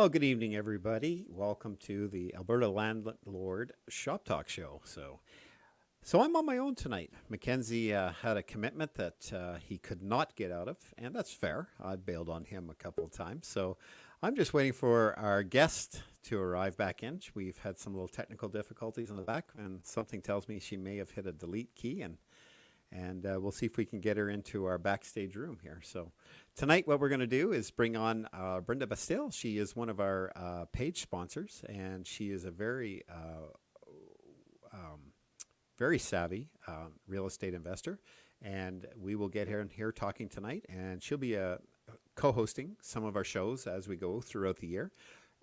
Well, good evening, everybody. Welcome to the Alberta Landlord Shoptalk show. So I'm on my own tonight. MacKenzie had a commitment that he could not get out of, and that's fair. I bailed on him a couple of times. So I'm just waiting for our guest to arrive back in. We've had some little technical difficulties in the back, and something tells me she may have hit a delete key, and we'll see if we can get her into our backstage room here. So tonight what we're going to do is bring on Brenda Bastille. She is one of our page sponsors, and she is a very savvy real estate investor, and we will get her in here talking tonight, and she'll be co-hosting some of our shows as we go throughout the year,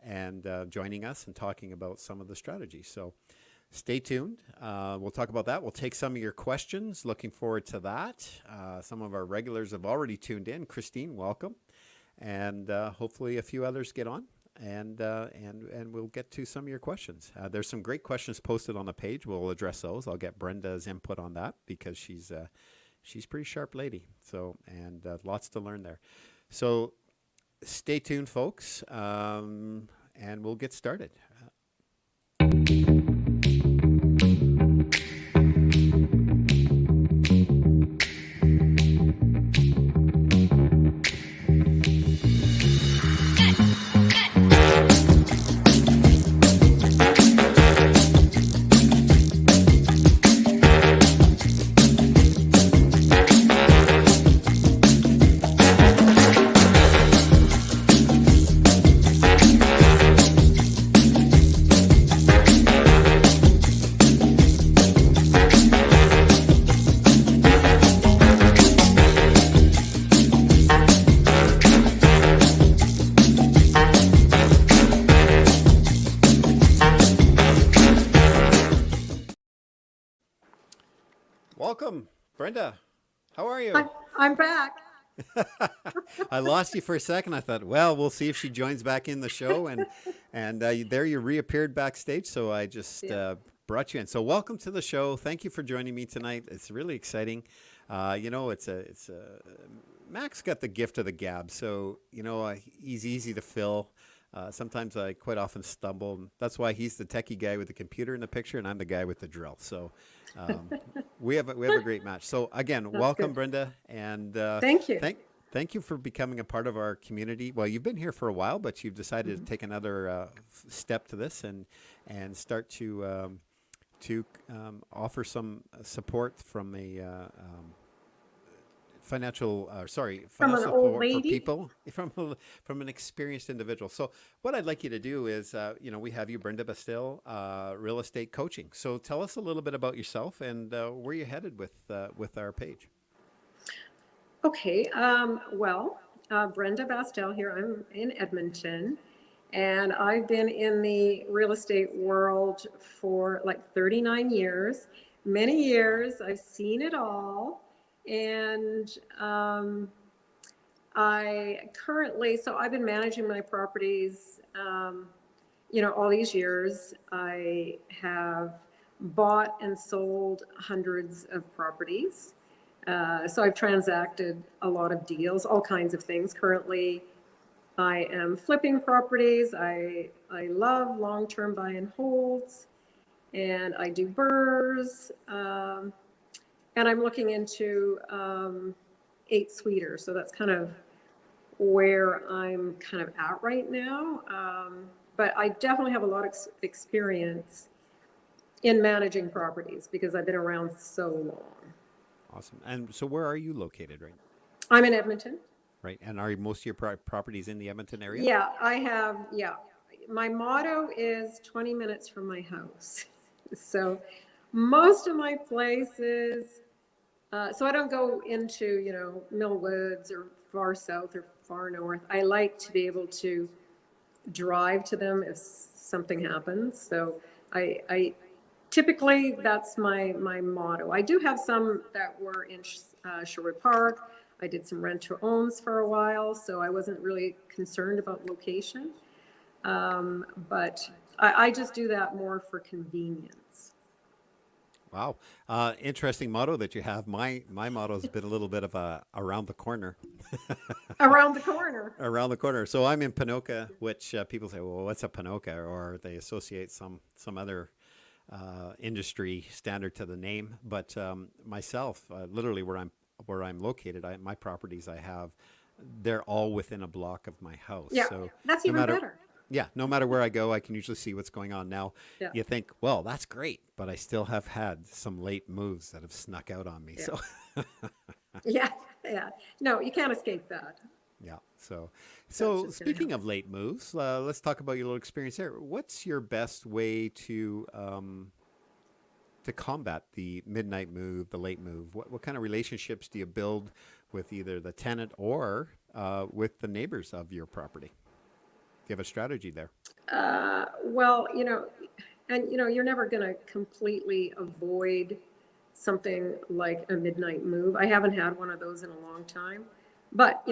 and joining us and talking about some of the strategies. So stay tuned. We'll talk about that. We'll take some of your questions. Looking forward to that. Some of our regulars have already tuned in. Christine, welcome. And hopefully a few others get on, and we'll get to some of your questions. There's some great questions posted on the page. We'll address those. I'll get Brenda's input on that because she's a pretty sharp lady. So, and lots to learn there. So stay tuned, folks, and we'll get started. Welcome, Brenda. How are you? I'm back. I lost you for a second. I thought, well, we'll see if she joins back in the show, and there you reappeared backstage. So I just brought you in. So welcome to the show. Thank you for joining me tonight. It's really exciting. Mac's got the gift of the gab, so he's easy to fill. Sometimes I quite often stumble. That's why he's the techie guy with the computer in the picture, and I'm the guy with the drill. So we have a great match. So again, welcome, good. Brenda, and thank you. Thank you for becoming a part of our community. Well, you've been here for a while, but you've decided to take another step to this and start to offer some support from a financial support for people, from an experienced individual. So what I'd like you to do is, we have you, Brenda Bastille, real estate coaching. So tell us a little bit about yourself and where you're headed with our page. Okay. Brenda Bastille here. I'm in Edmonton, and I've been in the real estate world for like 39 years. Many years. I've seen it all. And I've been managing my properties, all these years. I have bought and sold hundreds of properties. So I've transacted a lot of deals, all kinds of things. Currently, I am flipping properties. I love long-term buy and holds, and I do BRRRRs. And I'm looking into 8-suiter. So that's kind of where I'm kind of at right now. But I definitely have a lot of experience in managing properties because I've been around so long. Awesome. And so where are you located right now? I'm in Edmonton. Right. And are most of your properties in the Edmonton area? Yeah, I have. Yeah. My motto is 20 minutes from my house. So most of my places, so I don't go into, Millwoods or far south or far north. I like to be able to drive to them if something happens. So I typically, that's my motto. I do have some that were in Sherwood Park. I did some rent-to-owns for a while, so I wasn't really concerned about location. But I just do that more for convenience. Wow. Interesting motto that you have. My motto has been a little bit of a around the corner. Around the corner. Around the corner. So I'm in Panoka, which people say, well, what's a Panoka? Or they associate some other industry standard to the name. But myself, literally where I'm located, my properties I have, they're all within a block of my house. Yeah, So that's no even matter better. yeah, no matter where I go, I can usually see what's going on. Now, Yeah, you think, well, that's great, but I still have had some late moves that have snuck out on me. yeah, So yeah, yeah. No, you can't escape that. yeah. So, That's so just going to speaking of happen. late moves, let's talk about your little experience there. What's your best way to combat the midnight move, the late move? What kind of relationships do you build with either the tenant or with the neighbors of your property? Do you have a strategy there? Well, and you're never going to completely avoid something like a midnight move. I haven't had one of those in a long time, but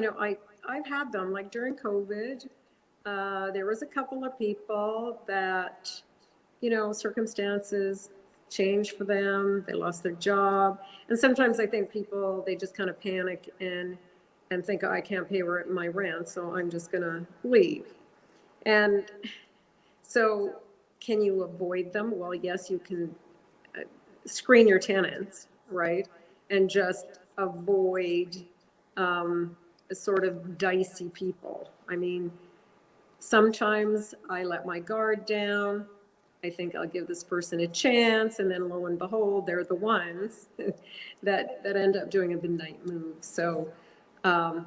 I've had them like during COVID. There was a couple of people that circumstances changed for them. They lost their job, and sometimes I think people they just kind of panic and think, oh, I can't pay my rent, so I'm just going to leave. And so, can you avoid them? Well, yes, you can screen your tenants, right? And just avoid sort of dicey people. I mean, sometimes I let my guard down. I think I'll give this person a chance, and then lo and behold, they're the ones that end up doing a midnight move. So, um,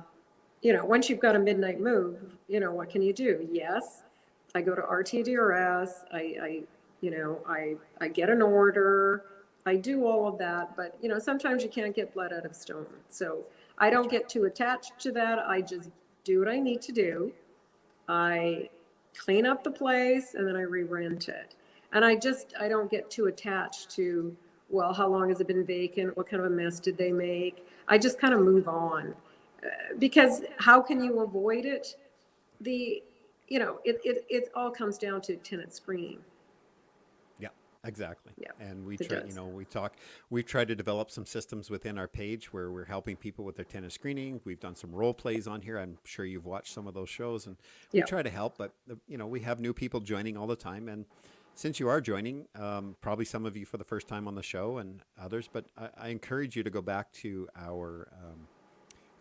once you've got a midnight move, what can you do? Yes, I go to RTDRS. I get an order. I do all of that, but sometimes you can't get blood out of stone. So I don't get too attached to that. I just do what I need to do. I clean up the place and then I re-rent it. And I don't get too attached to, well, how long has it been vacant? What kind of a mess did they make? I just kind of move on. Because how can you avoid it? The, it all comes down to tenant screening. Yeah, exactly. Yeah, And we it try, does. we've tried to develop some systems within our page where we're helping people with their tenant screening. We've done some role plays on here. I'm sure you've watched some of those shows, and we Yeah. try to help. But we have new people joining all the time, and since you are joining, probably some of you for the first time on the show, and others, but I encourage you to go back to our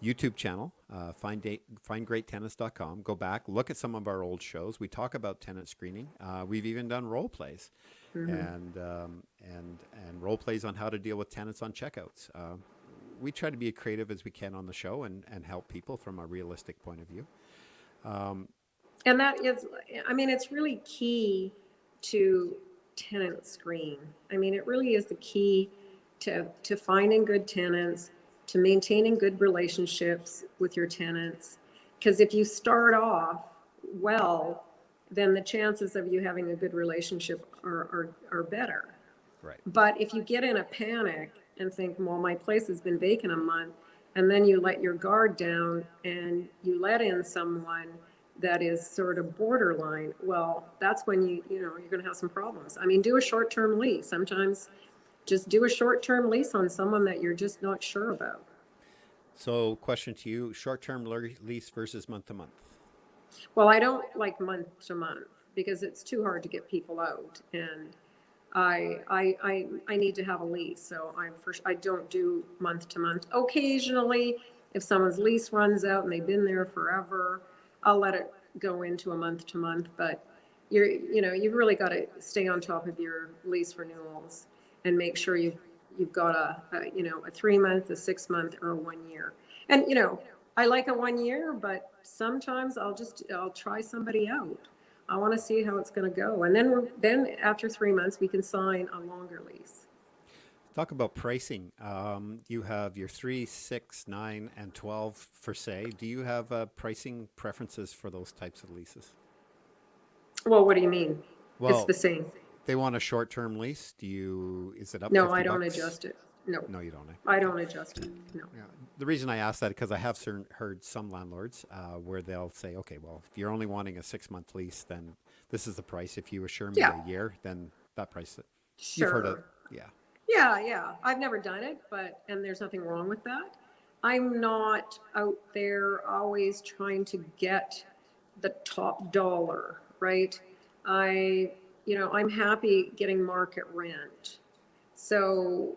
YouTube channel, findgreattenants.com. Go back, look at some of our old shows. We talk about tenant screening. We've even done role plays, Mm-hmm. and role plays on how to deal with tenants on checkouts. We try to be as creative as we can on the show and help people from a realistic point of view. And that is, I mean, it's really key to tenant screen. I mean, it really is the key to finding good tenants, to maintaining good relationships with your tenants. Because if you start off well, then the chances of you having a good relationship are better. Right. But if you get in a panic and think, well, my place has been vacant a month, and then you let your guard down and you let in someone that is sort of borderline, well, that's when you're going to have some problems. I mean, do a short-term lease. Sometimes just do a short-term lease on someone that you're just not sure about. So, question to you: short-term lease versus month-to-month. Well, I don't like month to month because it's too hard to get people out, and I need to have a lease, so I don't do month to month. Occasionally, if someone's lease runs out and they've been there forever, I'll let it go into a month to month. But you've really got to stay on top of your lease renewals and make sure you've got a 3 month, a 6 month, or a 1 year. And I like a 1 year, but sometimes I'll try somebody out. I want to see how it's going to go. And then after 3 months, we can sign a longer lease. Talk about pricing. You have your 3, 6, 9, and 12 for say. Do you have pricing preferences for those types of leases? Well, what do you mean? It's Well, the same. they want a short-term lease. Is it up No, I 50 don't bucks? adjust it. No, No, you don't. I Okay. don't adjust it. No. Yeah. The reason I ask that because I have heard some landlords where they'll say, okay, well, if you're only wanting a 6-month lease, then this is the price. If you assure me Yeah, a year, then that price. You've heard it. sure. Yeah. Yeah. I've never done it, and there's nothing wrong with that. I'm not out there always trying to get the top dollar, right? I'm happy getting market rent. So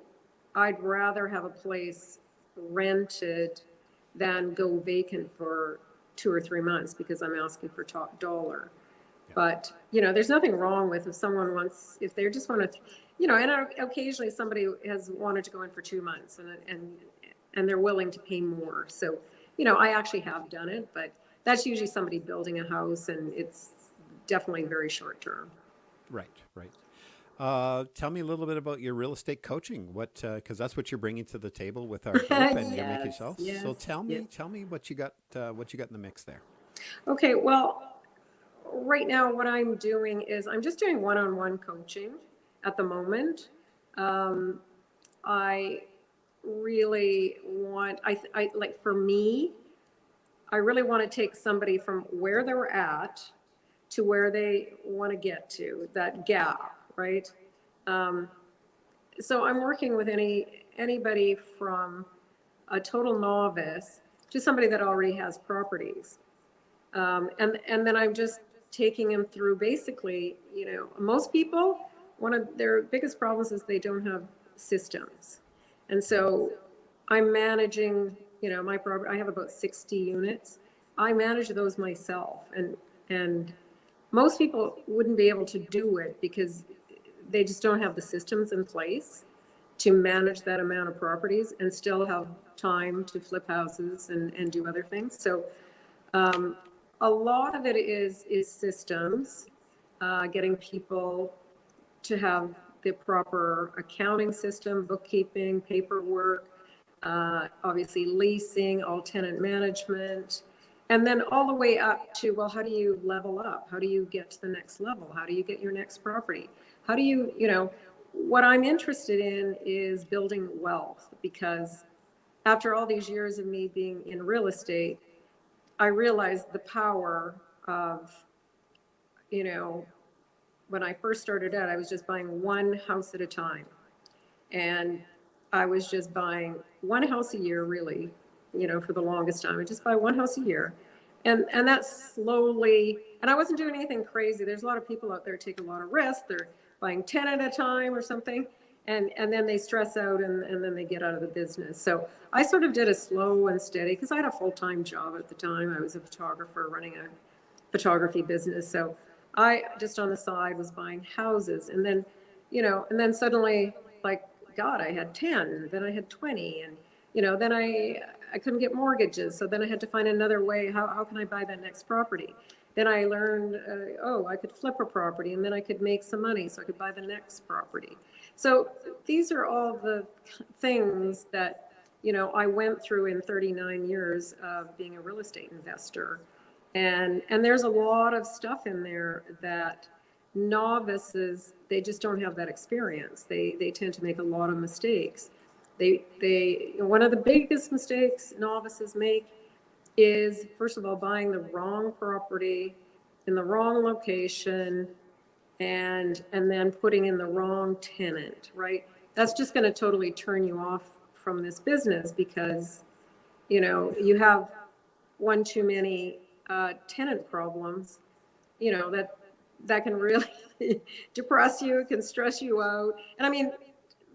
I'd rather have a place rented than go vacant for 2 or 3 months because I'm asking for top dollar. But, there's nothing wrong with if someone wants, if they just want to, and occasionally somebody has wanted to go in for 2 months and they're willing to pay more. So, I actually have done it, but that's usually somebody building a house and it's definitely very short term. Right, right. Tell me a little bit about your real estate coaching. Because that's what you're bringing to the table with our group, and you're making yourself. So tell me what you got in the mix there. Okay, well, right now what I'm doing is I'm just doing one-on-one coaching at the moment. I really want, I like for me, I really want to take somebody from where they're at to where they want to get to, that gap, right? So I'm working with anybody from a total novice to somebody that already has properties. And then I'm just taking them through basically, most people, one of their biggest problems is they don't have systems. And so I'm managing, my property, I have about 60 units. I manage those myself. And most people wouldn't be able to do it because they just don't have the systems in place to manage that amount of properties and still have time to flip houses and do other things. So a lot of it is systems, getting people to have the proper accounting system, bookkeeping, paperwork, obviously leasing, all tenant management, and then all the way up to, well, how do you level up? How do you get to the next level? How do you get your next property? How do you, what I'm interested in is building wealth, because after all these years of me being in real estate, I realized the power of, when I first started out, I was just buying one house at a time. And I was just buying one house a year, really, for the longest time. I just buy one house a year. And that's slowly, and I wasn't doing anything crazy. There's a lot of people out there take a lot of risks. They're buying 10 at a time or something. And then they stress out and then they get out of the business. So I sort of did a slow and steady, because I had a full-time job at the time. I was a photographer running a photography business. So I just on the side was buying houses. And then, and then suddenly, like, God, I had 10, then I had 20. And, then I couldn't get mortgages. So then I had to find another way. How can I buy that next property? Then I learned, I could flip a property and then I could make some money so I could buy the next property. So these are all the things that, I went through in 39 years of being a real estate investor. And there's a lot of stuff in there that novices, they just don't have that experience. They tend to make a lot of mistakes. One of the biggest mistakes novices make is, first of all, buying the wrong property in the wrong location and then putting in the wrong tenant, right? That's just going to totally turn you off from this business, because, you have one too many tenant problems, that can really depress you, can stress you out. And I mean,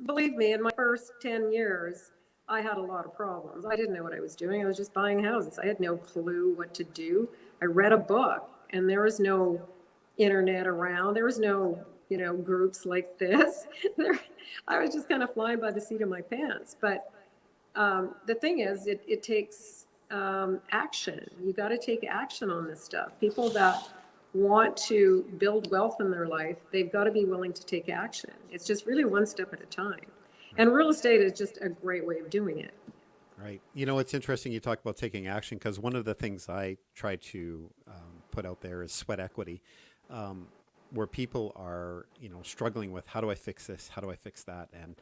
believe me, in my first 10 years, I had a lot of problems. I didn't know what I was doing. I was just buying houses. I had no clue what to do. I read a book, and there was no internet around. There was no, groups like this. I was just kind of flying by the seat of my pants. But the thing is, it takes action. You got to take action on this stuff. People that want to build wealth in their life, they've got to be willing to take action. It's just really one step at a time. Right. And real estate is just a great way of doing it. Right. It's interesting you talk about taking action, because one of the things I try to put out there is sweat equity, where people are, struggling with, how do I fix this? How do I fix that? And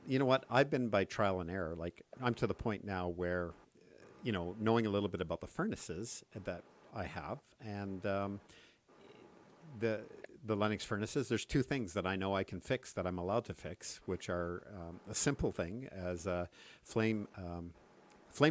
you know what? I've been by trial and error. Like, I'm to the point now where, knowing a little bit about the furnaces that I have, and the Lennox furnaces, there's two things that I know I can fix that I'm allowed to fix, which are a simple thing as a flame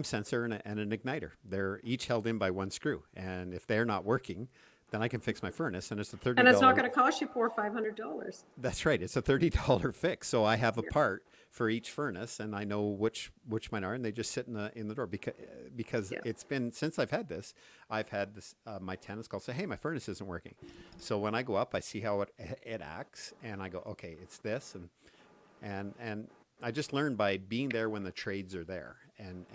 sensor and an igniter. They're each held in by one screw, and if they're not working, then I can fix my furnace, and it's a $30. And it's not going to cost you $400 or $500. That's right. It's a $30 fix. So I have a part for each furnace, and I know which mine are, and they just sit in the door because it's been since I've had this. My tenants call say, "Hey, my furnace isn't working." So when I go up, I see how it acts, and I go, "Okay, it's this," and I just learned by being there when the trades are there and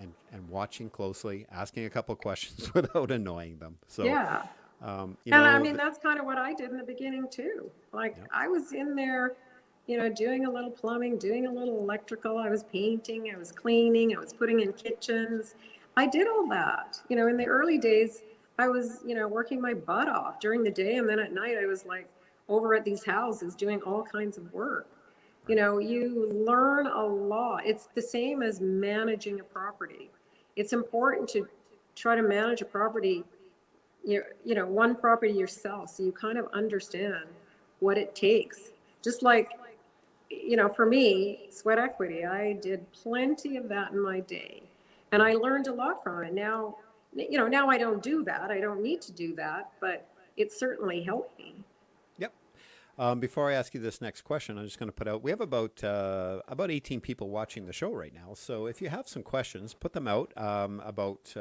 watching closely, asking a couple of questions without annoying them. So yeah. and I mean, that's kind of what I did in the beginning too. Like I was in there, doing a little plumbing, doing a little electrical. I was painting, I was cleaning, I was putting in kitchens. I did all that. In the early days, I was, working my butt off during the day. And then at night, I was like over at these houses doing all kinds of work. You learn a lot. It's the same as managing a property. It's important to try to manage a property one property yourself, so you kind of understand what it takes. Just like, for me, sweat equity, I did plenty of that in my day, and I learned a lot from it. Now, now I don't do that. I don't need to do that, but it certainly helped me. Yep. Before I ask you this next question, I'm just going to put out, we have about 18 people watching the show right now. So if you have some questions, put them out about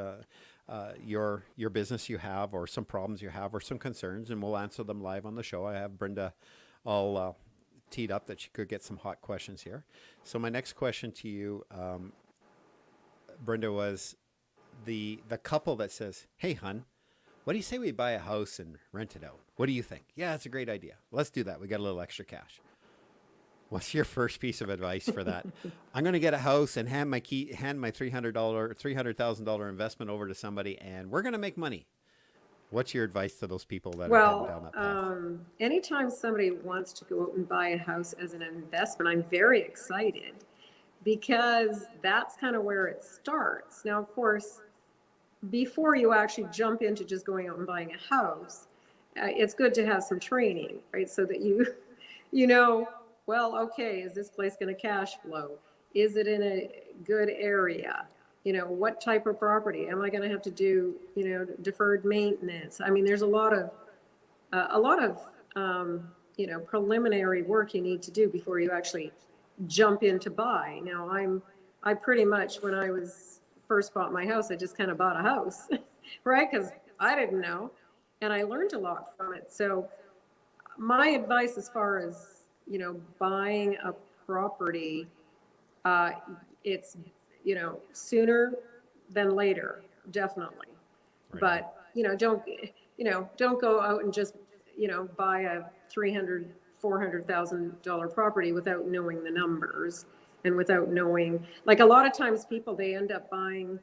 your business you have, or some problems you have, or some concerns, and we'll answer them live on the show. I have Brenda all teed up that she could get some hot questions here. So my next question to you, Brenda, was the couple that says, "Hey, hun, what do you say we buy a house and rent it out? What do you think?" "Yeah, it's a great idea. Let's do that. We got a little extra cash." What's your first piece of advice for that? "I'm going to get a house and hand my $300,000 investment over to somebody, and we're going to make money." What's your advice to those people that are heading down that path? Anytime somebody wants to go out and buy a house as an investment, I'm very excited because that's kind of where it starts. Now, of course, before you actually jump into just going out and buying a house, it's good to have some training, right? So that well, okay, is this place going to cash flow? Is it in a good area? What type of property? Am I going to have to do, deferred maintenance? I mean, there's a lot of preliminary work you need to do before you actually jump in to buy. Now, I pretty much, when I first bought my house, I just kind of bought a house, right? Because I didn't know, and I learned a lot from it. So my advice as far as, buying a property, it's, sooner than later, definitely. Right. But, don't go out and just, buy a $300,000, $400,000 property without knowing the numbers and without knowing, like a lot of times people, they end up buying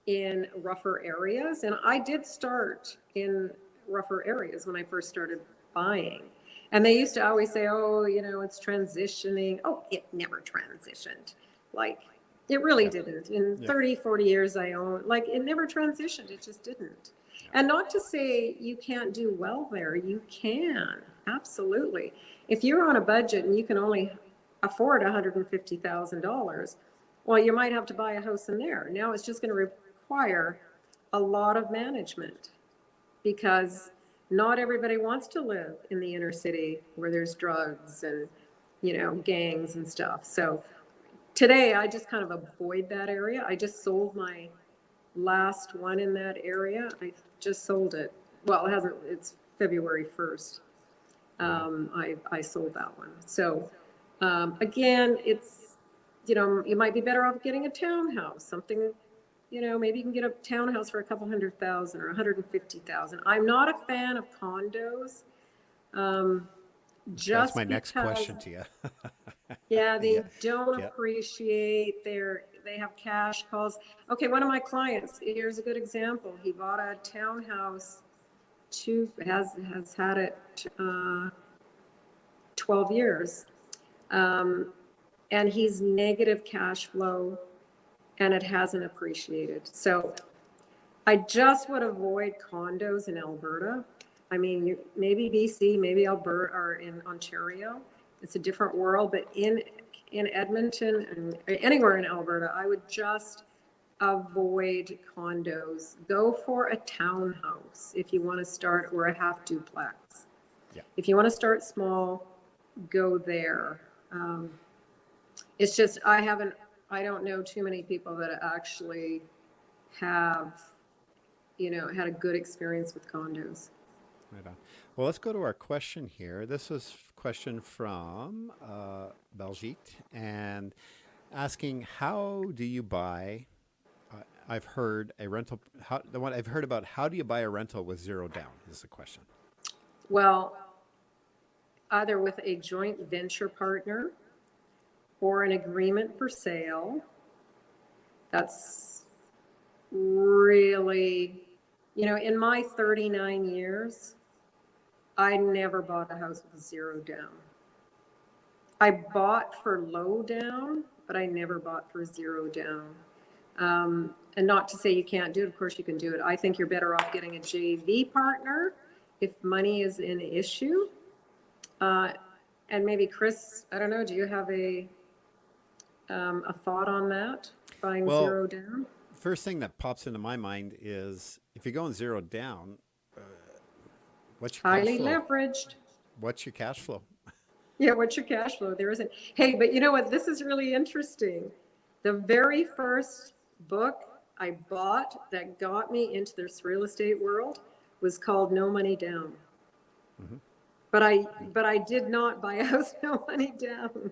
in rougher areas. And I did start in rougher areas when I first started buying. And they used to always say, "Oh, it's transitioning." Oh, it never transitioned. Like, it really didn't. In 30, 40 years I own, like, it never transitioned. It just didn't. And not to say you can't do well there. You can, absolutely. If you're on a budget and you can only afford $150,000, well, you might have to buy a house in there. Now it's just going to require a lot of management, because not everybody wants to live in the inner city where there's drugs and, gangs and stuff. So today I just kind of avoid that area. I just sold my last one in that area. I just sold it. Well, it's February 1st. I sold that one. So again, it's, you might be better off getting a townhouse, something, maybe you can get a townhouse for a couple $100,000 or $150,000. I'm not a fan of condos. That's my next question to you. Yeah, they don't appreciate they have cash calls. Okay, one of my clients, here's a good example. He bought a townhouse, has had it 12 years. And he's negative cash flow, and it hasn't appreciated. So I just would avoid condos in Alberta. I mean, maybe BC, maybe Alberta, or in Ontario, it's a different world, but in Edmonton and anywhere in Alberta, I would just avoid condos. Go for a townhouse if you want to start, or a half duplex. Yeah. If you want to start small, go there. It's just, I don't know too many people that actually have, had a good experience with condos. Right on. Well, let's go to our question here. This is a question from Bhajits, and asking, how do you buy? I've heard a rental. The one I've heard about, how do you buy a rental with zero down? Is the question. Well, either with a joint venture partner or an agreement for sale. That's really, in my 39 years, I never bought a house with zero down. I bought for low down, but I never bought for zero down. And not to say you can't do it. Of course you can do it. I think you're better off getting a JV partner if money is an issue. And maybe Chris, I don't know, do you have a thought on that? Buying zero down? First thing that pops into my mind is, if you're going zero down, what's your highly cash flow? Leveraged. What's your cash flow? Yeah, what's your cash flow? There isn't. Hey, but you know what? This is really interesting. The very first book I bought that got me into this real estate world was called No Money Down. Mm-hmm. But I did not buy a house no money down.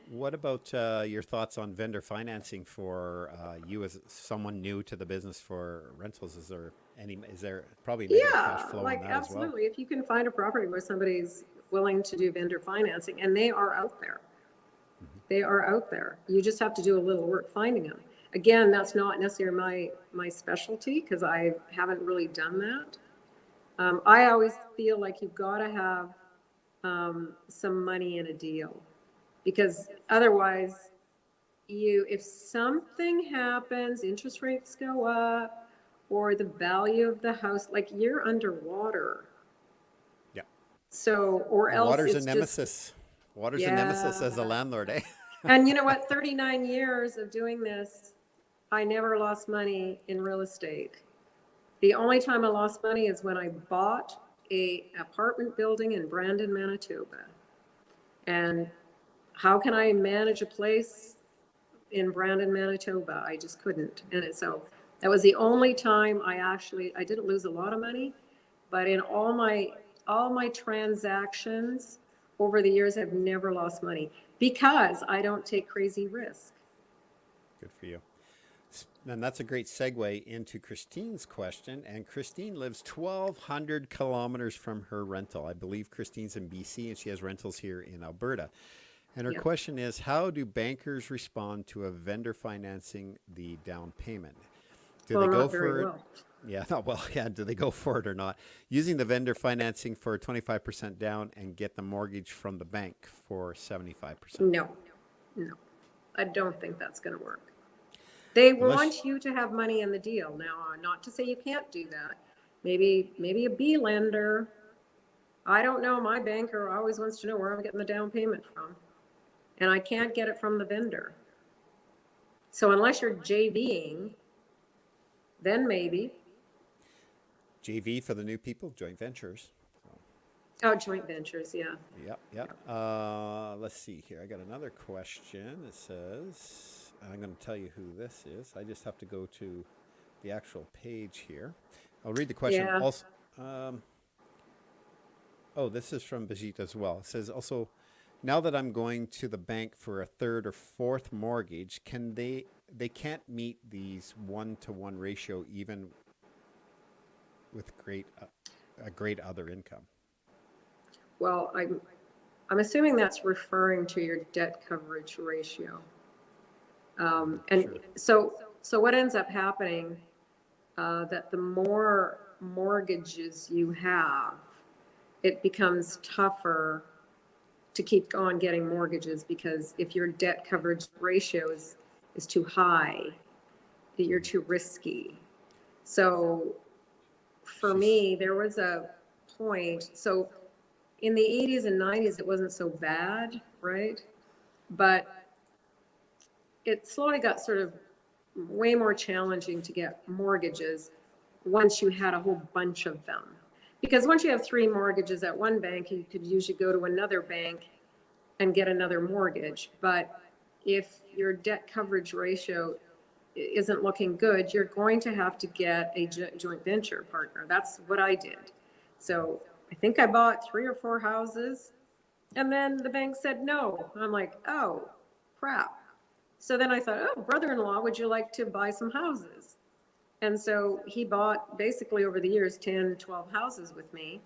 What about your thoughts on vendor financing for you as someone new to the business for rentals? Is there probably negative cash flow like on that absolutely. as well? If you can find a property where somebody's willing to do vendor financing, and they are out there. Mm-hmm. They are out there. You just have to do a little work finding them. Again, that's not necessarily my specialty, because I haven't really done that. I always feel like you've got to have some money in a deal, because otherwise if something happens, interest rates go up, or the value of the house, like, you're underwater. Yeah. So, or else water's it's a nemesis. Water's a nemesis as a landlord, eh? And you know what? 39 years of doing this, I never lost money in real estate. The only time I lost money is when I bought an apartment building in Brandon, Manitoba. And how can I manage a place in Brandon, Manitoba? I just couldn't. And so that was the only time I didn't lose a lot of money, but in all my transactions over the years, I've never lost money, because I don't take crazy risk. Good for you. And that's a great segue into Christine's question. And Christine lives 1,200 kilometers from her rental. I believe Christine's in BC, and she has rentals here in Alberta. And her question is, how do bankers respond to a vendor financing the down payment? Do they go for it? Well. Yeah, not well. Yeah, do they go for it or not? Using the vendor financing for 25% down and get the mortgage from the bank for 75%. No, I don't think that's going to work. They want you to have money in the deal. Now, not to say you can't do that. Maybe a B lender. I don't know. My banker always wants to know where I'm getting the down payment from, and I can't get it from the vendor. So unless you're JVing, then maybe. JV for the new people, joint ventures. Oh, joint ventures, yeah. Yep. Let's see here. I got another question. It says, I'm going to tell you who this is. I just have to go to the actual page here. I'll read the question. Yeah. Also, this is from Bhajits as well. It says also, now that I'm going to the bank for a third or fourth mortgage, they can't meet these 1-to-1 ratio even with a great other income. Well, I'm assuming that's referring to your debt coverage ratio. And sure. So what ends up happening, that the more mortgages you have, it becomes tougher to keep on getting mortgages, because if your debt coverage ratio is too high, that you're too risky. So for me, there was a point. So in the 80s and 90s, it wasn't so bad, right? But it slowly got sort of way more challenging to get mortgages once you had a whole bunch of them. Because once you have 3 mortgages at one bank, you could usually go to another bank and get another mortgage. But if your debt coverage ratio isn't looking good, you're going to have to get a joint venture partner. That's what I did. So I think I bought 3 or 4 houses, and then the bank said no. I'm like, oh, crap. So then I thought, oh, brother-in-law, would you like to buy some houses? And so he bought basically over the years 10, 12 houses with me.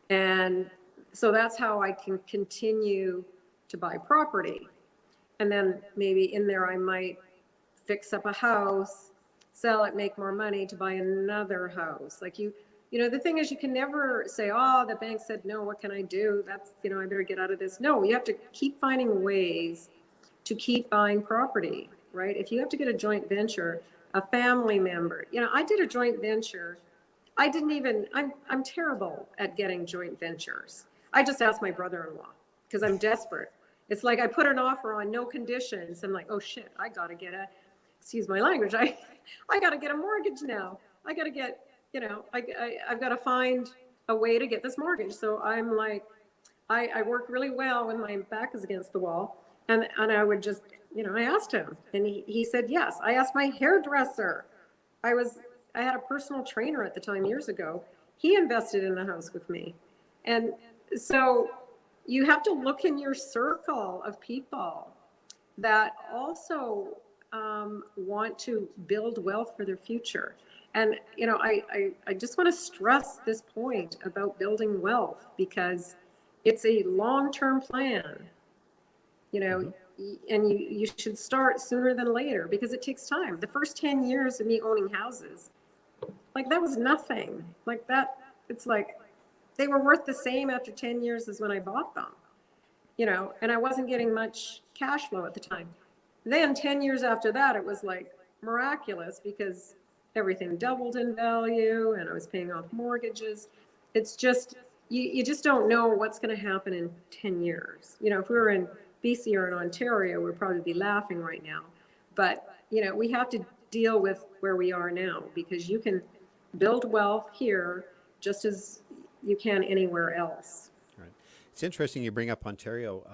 And so that's how I can continue to buy property. And then maybe in there I might fix up a house, sell it, make more money to buy another house. Like you know, the thing is you can never say, oh, the bank said no, what can I do? That's, you know, I better get out of this. No, you have to keep finding ways to keep buying property, right? If you have to get a joint venture, a family member, you know, I did a joint venture. I didn't even, I'm terrible at getting joint ventures. I just asked my brother-in-law because I'm desperate. It's like I put an offer on no conditions. I'm like, oh shit, I got to get excuse my language, I got to get a mortgage now. I got to get, you know, I've got to find a way to get this mortgage. So I'm like, I work really well when my back is against the wall. And I would just, you know, I asked him and he said yes. I asked my hairdresser. I had a personal trainer at the time years ago. He invested in the house with me. And so you have to look in your circle of people that also want to build wealth for their future. And, you know, I just want to stress this point about building wealth because it's a long-term plan, you know, and you should start sooner than later because it takes time. The first 10 years of me owning houses, like that was nothing. Like that, it's like they were worth the same after 10 years as when I bought them, you know, and I wasn't getting much cash flow at the time. Then 10 years after that, it was like miraculous because everything doubled in value and I was paying off mortgages. It's just, you just don't know what's going to happen in 10 years. You know, if we were in BC or in Ontario, we'd probably be laughing right now. But, you know, we have to deal with where we are now because you can build wealth here just as you can anywhere else. Right. It's interesting you bring up Ontario.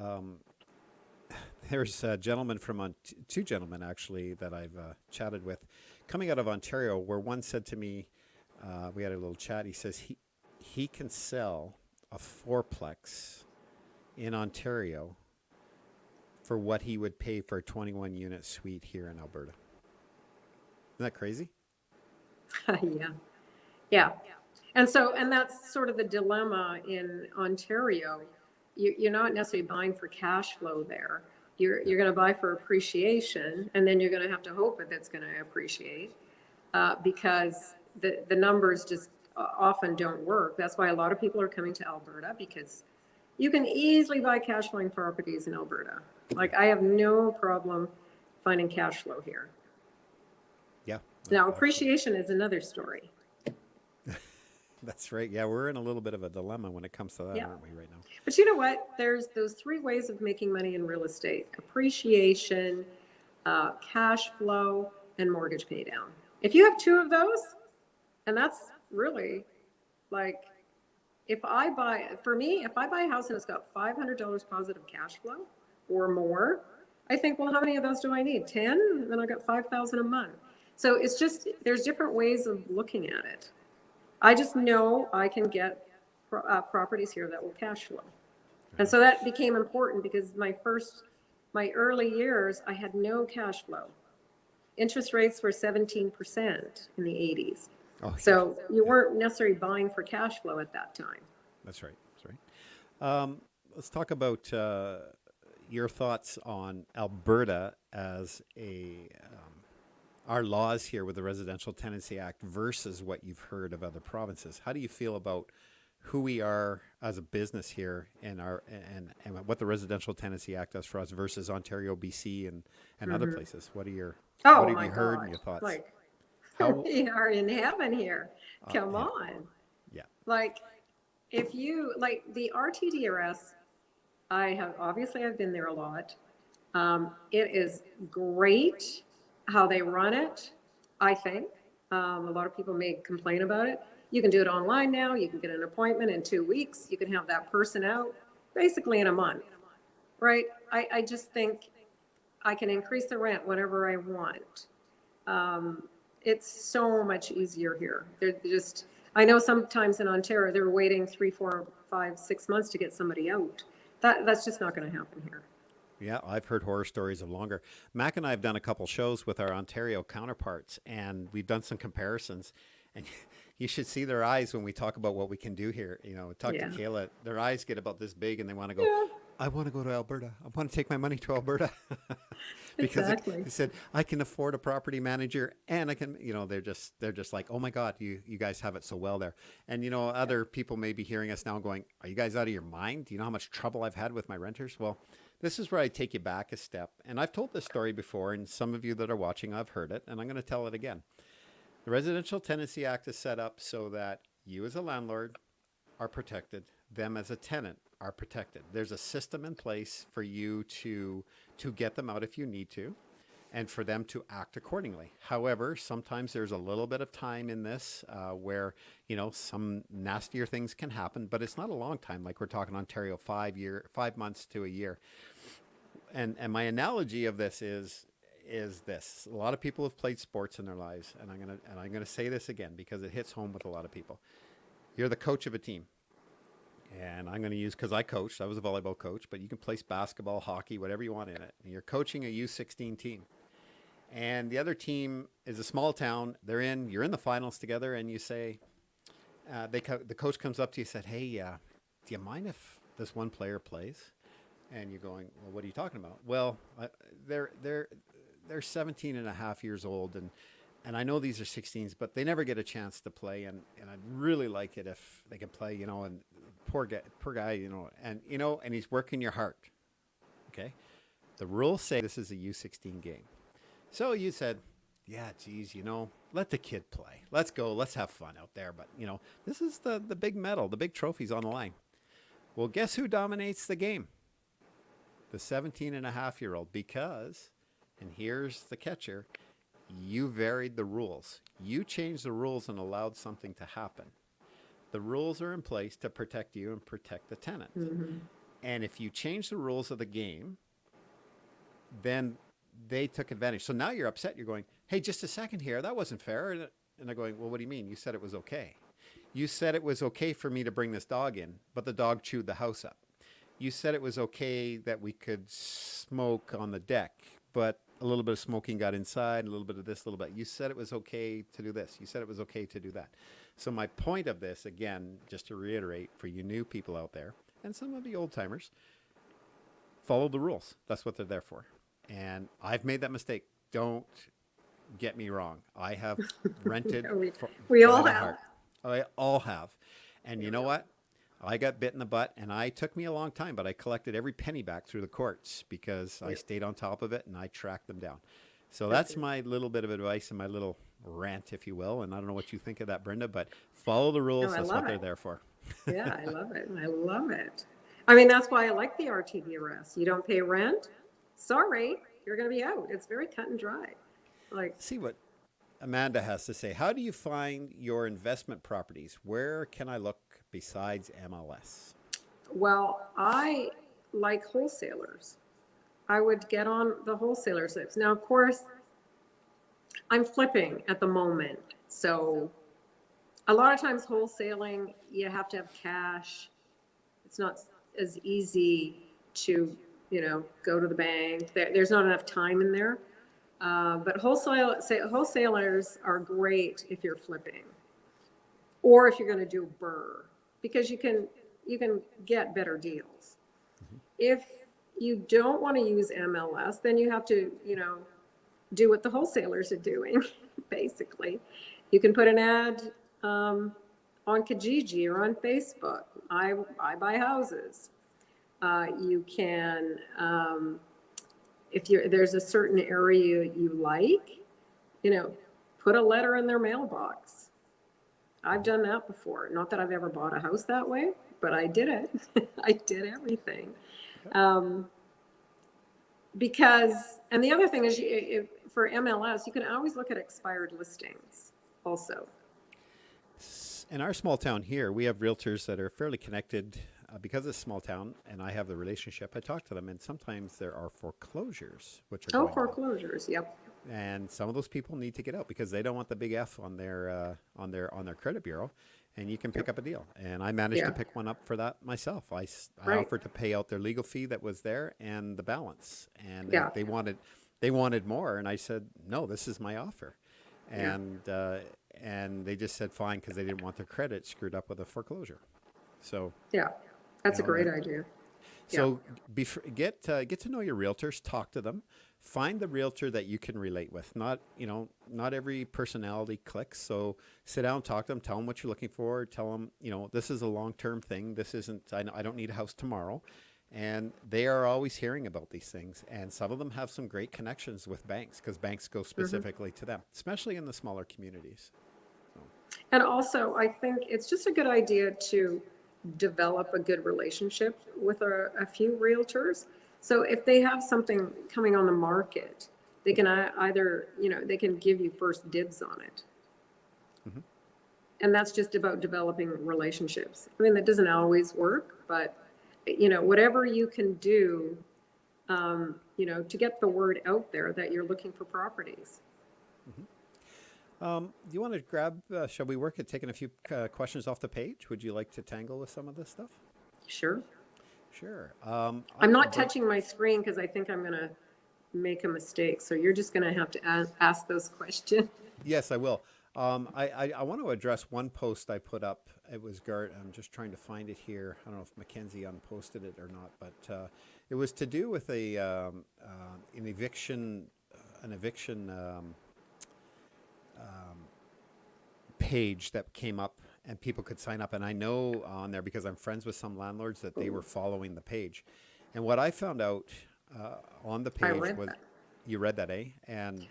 There's a gentleman from, 2 gentlemen actually that I've chatted with coming out of Ontario where one said to me, we had a little chat, he says he can sell a 4-plex in Ontario for what he would pay for a 21 unit suite here in Alberta. Isn't that crazy? Yeah. And that's sort of the dilemma in Ontario. You're not necessarily buying for cash flow there. You're going to buy for appreciation, and then you're going to have to hope that it's going to appreciate because the numbers just often don't work. That's why a lot of people are coming to Alberta because you can easily buy cash flowing properties in Alberta. Like I have no problem finding cash flow here. Yeah. Now, appreciation is another story. That's right. Yeah, we're in a little bit of a dilemma when it comes to that, aren't we, right now? But you know what? There's those 3 ways of making money in real estate: appreciation, cash flow, and mortgage pay down. If you have 2 of those, and that's really like, if I buy a house and it's got $500 positive cash flow or more, I think, well, how many of those do I need? 10? And then I got $5,000 a month. So it's just, there's different ways of looking at it. I just know I can get properties here that will cash flow. And so that became important because my early years, I had no cash flow. Interest rates were 17% in the 80s. Oh, so you weren't necessarily buying for cash flow at that time. That's right. That's right. Let's talk about your thoughts on Alberta as our laws here with the Residential Tenancy Act versus what you've heard of other provinces. How do you feel about who we are as a business here and what the Residential Tenancy Act does for us versus Ontario, BC, and other places? What have you heard and your thoughts? Like, we are in heaven here. Come on. Yeah. Like, if you, like the RTDRS, I've been there a lot. It is great how they run it, I think. A lot of people may complain about it. You can do it online now. You can get an appointment in 2 weeks. You can have that person out basically in a month, right? I just think I can increase the rent whenever I want. It's so much easier here. They're just, I know sometimes in Ontario, they're waiting 3, 4, 5, 6 months to get somebody out. That's just not going to happen here. Yeah, I've heard horror stories of longer. Mac and I have done a couple shows with our Ontario counterparts, and we've done some comparisons. And you should see their eyes when we talk about what we can do here. You know, talk to Kayla, their eyes get about this big, and they want to go, I want to go to Alberta. I want to take my money to Alberta. Because Exactly. they said, I can afford a property manager, and I can, you know, they're just like, oh my God, you guys have it so well there. And, you know, other people may be hearing us now going, are you guys out of your mind? Do you know how much trouble I've had with my renters? Well, this is where I take you back a step. And I've told this story before, and some of you that are watching, I've heard it, and I'm going to tell it again. The Residential Tenancy Act is set up so that you as a landlord are protected, them as a tenant are protected. There's a system in place for you to get them out if you need to, and for them to act accordingly. However, sometimes there's a little bit of time in this where, you know, some nastier things can happen, but it's not a long time. Like we're talking Ontario, 5 months to a year. And my analogy of this is this: a lot of people have played sports in their lives, and I'm gonna say this again because it hits home with a lot of people. You're the coach of a team. And I'm going to use, because I coached, I was a volleyball coach, but you can place basketball, hockey, whatever you want in it. And you're coaching a U16 team. And the other team is a small town. You're in the finals together, and you say, the coach comes up to you and said, hey, do you mind if this one player plays? And you're going, well, what are you talking about? Well, they're 17 and a half years old, and I know these are 16s, but they never get a chance to play, and I'd really like it if they could play, you know, and poor guy, you know, and he's working your heart. Okay. The rules say this is a U16 game. So you said, yeah, geez, you know, let the kid play. Let's go. Let's have fun out there. But, you know, this is the big medal, the big trophies on the line. Well, guess who dominates the game? The 17 and a half year old, because, and here's the catcher, you varied the rules. You changed the rules and allowed something to happen. The rules are in place to protect you and protect the tenant. Mm-hmm. And if you change the rules of the game, then they took advantage. So now you're upset. You're going, hey, just a second here. That wasn't fair. And they're going, well, what do you mean? You said it was okay. You said it was okay for me to bring this dog in, but the dog chewed the house up. You said it was okay that we could smoke on the deck, but a little bit of smoking got inside, a little bit of this, a little bit. You said it was okay to do this. You said it was okay to do that. So my point of this, again, just to reiterate for you new people out there, and some of the old timers, follow the rules. That's what they're there for. And I've made that mistake. Don't get me wrong. I have rented. we all have. I all have. And you know what? I got bit in the butt, and it took me a long time, but I collected every penny back through the courts because I stayed on top of it and I tracked them down. So that's my little bit of advice and my little rant, if you will. And I don't know what you think of that, Brenda, but follow the rules. That's what they're there for. Yeah, I love it. I love it. I mean, that's why I like the RTDRS. You don't pay rent. Sorry, you're going to be out. It's very cut and dry. Like, see what Amanda has to say. How do you find your investment properties? Where can I look besides MLS? Well, I like wholesalers. I would get on the wholesalers list. Now, of course, I'm flipping at the moment. So a lot of times wholesaling, you have to have cash. It's not as easy to, go to the bank. There's not enough time in there. But wholesalers are great if you're flipping, or if you're going to do BRRRR, because you can get better deals. Mm-hmm. If you don't want to use MLS, then you have to, do what the wholesalers are doing. Basically, you can put an ad on Kijiji or on Facebook. I buy houses. You can, if there's a certain area you like, put a letter in their mailbox. I've done that before. Not that I've ever bought a house that way, but I did it. I did everything. Um, because, and the other thing is, for MLS, you can always look at expired listings also. In our small town here, we have realtors that are fairly connected because it's a small town, and I have the relationship. I talk to them, and sometimes there are foreclosures, which are Oh, going on. foreclosures. Yep. And some of those people need to get out because they don't want the big F on their credit bureau, and you can pick up a deal. And I managed to pick one up for that myself. I offered to pay out their legal fee that was there and the balance, and they wanted more, and I said no, this is my offer, and they just said fine because they didn't want their credit screwed up with a foreclosure. So that's a great idea. So get to know your realtors, talk to them, find the realtor that you can relate with. Not every personality clicks. So sit down, talk to them, tell them what you're looking for, tell them, this is a long-term thing. This isn't, I don't need a house tomorrow. And they are always hearing about these things. And some of them have some great connections with banks because banks go specifically to them, especially in the smaller communities. So. And also, I think it's just a good idea to develop a good relationship with a few realtors. So if they have something coming on the market, they can either, they can give you first dibs on it. Mm-hmm. And that's just about developing relationships. I mean, that doesn't always work, but, whatever you can do, to get the word out there that you're looking for properties. Mm-hmm. Do you want to grab, shall we work at taking a few questions off the page? Would you like to tangle with some of this stuff? Sure. Sure. I'm not touching my screen because I think I'm going to make a mistake. So you're just going to have to ask those questions. Yes, I will. I want to address one post I put up. It was Gart. I'm just trying to find it here. I don't know if MacKenzie unposted it or not, but it was to do with an eviction page that came up and people could sign up. And I know on there, because I'm friends with some landlords, that they were following the page. And what I found out on the page was, you read that, eh? And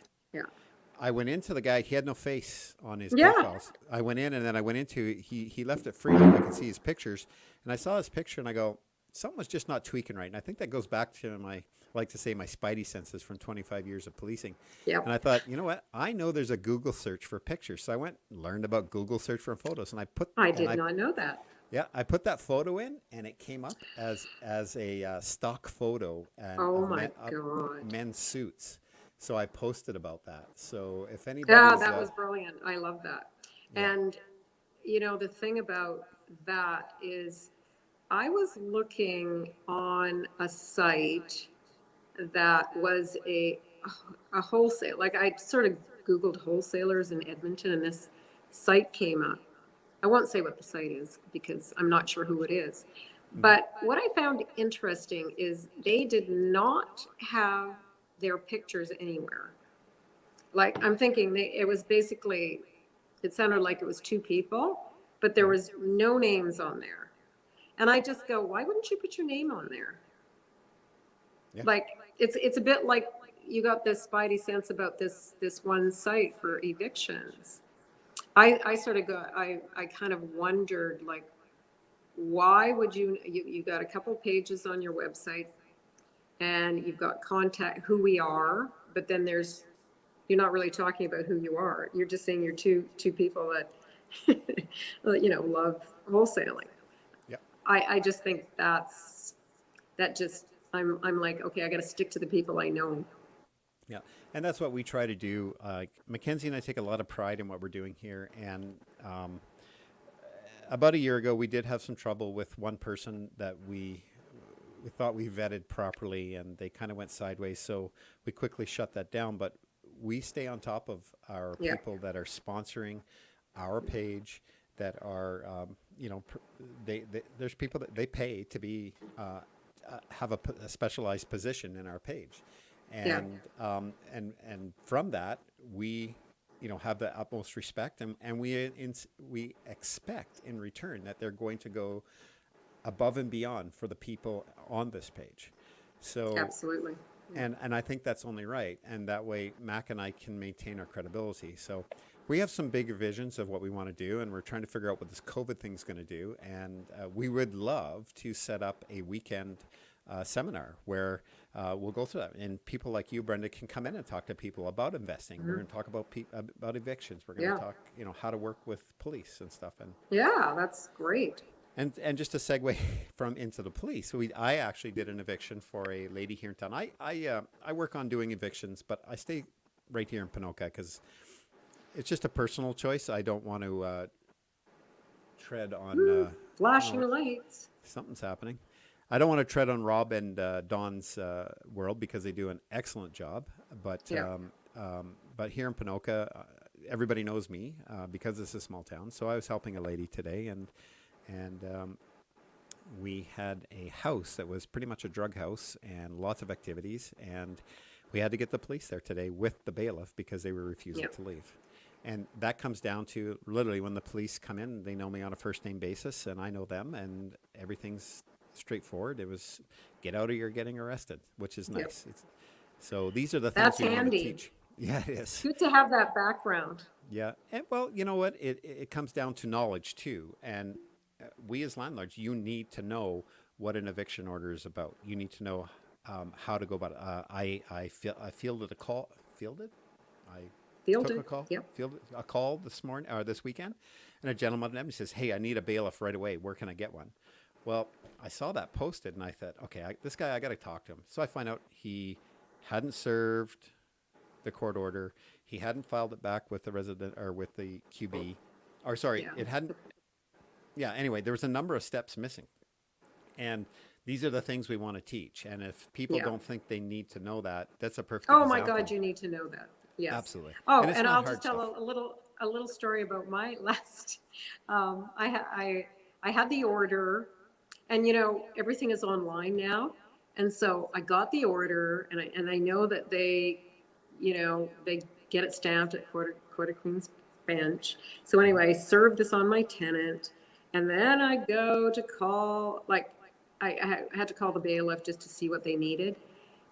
I went into the guy, he had no face on his profiles. I went in and then I went into, he left it free, like I could see his pictures. And I saw his picture and I go, something was just not tweaking right. And I think that goes back to my spidey senses from 25 years of policing. Yep. And I thought, you know what? I know there's a Google search for pictures. So I went and learned about Google search for photos. And I did not know that. Yeah, I put that photo in and it came up as a stock photo of men's suits. So I posted about that. So if anybody... Yeah, that was brilliant. I love that. Yeah. And, the thing about that is I was looking on a site that was a wholesale, like I sort of Googled wholesalers in Edmonton and this site came up. I won't say what the site is because I'm not sure who it is. But what I found interesting is they did not have their pictures anywhere. Like I'm thinking it was basically, it sounded like it was two people, but there was no names on there. And I just go, why wouldn't you put your name on there? Yeah. Like it's a bit like you got this spidey sense about this one site for evictions. I sort of go, I kind of wondered, like, why would you got a couple pages on your website and you've got contact who we are, but then you're not really talking about who you are. You're just saying you're two people that love wholesaling. Yeah. I just think I'm like, okay, I got to stick to the people I know. Yeah, and that's what we try to do. MacKenzie and I take a lot of pride in what we're doing here. And about a year ago, we did have some trouble with one person that we thought we vetted properly, and they kind of went sideways. So we quickly shut that down. But we stay on top of our people that are sponsoring our page, that are, there's people that they pay to be have a specialized position in our page. And and from that, we have the utmost respect, and we expect in return that they're going to go above and beyond for the people on this page. So absolutely. And I think that's only right, and that way Mac and I can maintain our credibility. So we have some bigger visions of what we want to do, and we're trying to figure out what this COVID thing's going to do. And we would love to set up a weekend seminar where we'll go through that, and people like you, Brenda, can come in and talk to people about investing. We're going to talk about evictions. We're going to talk, how to work with police and stuff. And yeah, that's great. And just to segue from into the police, I actually did an eviction for a lady here in town. I work on doing evictions, but I stay right here in Ponoka because it's just a personal choice. I don't want to tread on flashing lights. Something's happening. I don't want to tread on Rob and Don's world because they do an excellent job. But here in Ponoka, everybody knows me because it's a small town. So I was helping a lady today, and we had a house that was pretty much a drug house and lots of activities. And we had to get the police there today with the bailiff because they were refusing to leave. And that comes down to literally when the police come in, they know me on a first name basis and I know them, and everything's straightforward. It was get out or you're getting arrested, which is nice. So these are the things we want to teach. Yeah, it is. Good to have that background. Yeah. And well, you know what? It comes down to knowledge too. And we as landlords, you need to know what an eviction order is about. You need to know how to go about it. I fielded a call. Fielded a call this morning or this weekend, and a gentleman says, "Hey, I need a bailiff right away. Where can I get one?" Well, I saw that posted, and I thought, okay, this guy, I got to talk to him. So I find out he hadn't served the court order. He hadn't filed it back with the resident or with the QB, or sorry, it hadn't. Yeah. Anyway, there was a number of steps missing, and these are the things we want to teach. And if people don't think they need to know that, that's a perfect. Oh my God, you need to know that. Yes. Absolutely. Oh, and I'll just tell a little story about my last. I had the order, and everything is online now, and so I got the order, and I know that they get it stamped at Court of Queen's Bench. So anyway, I served this on my tenant, and then I go to call, I had to call the bailiff just to see what they needed,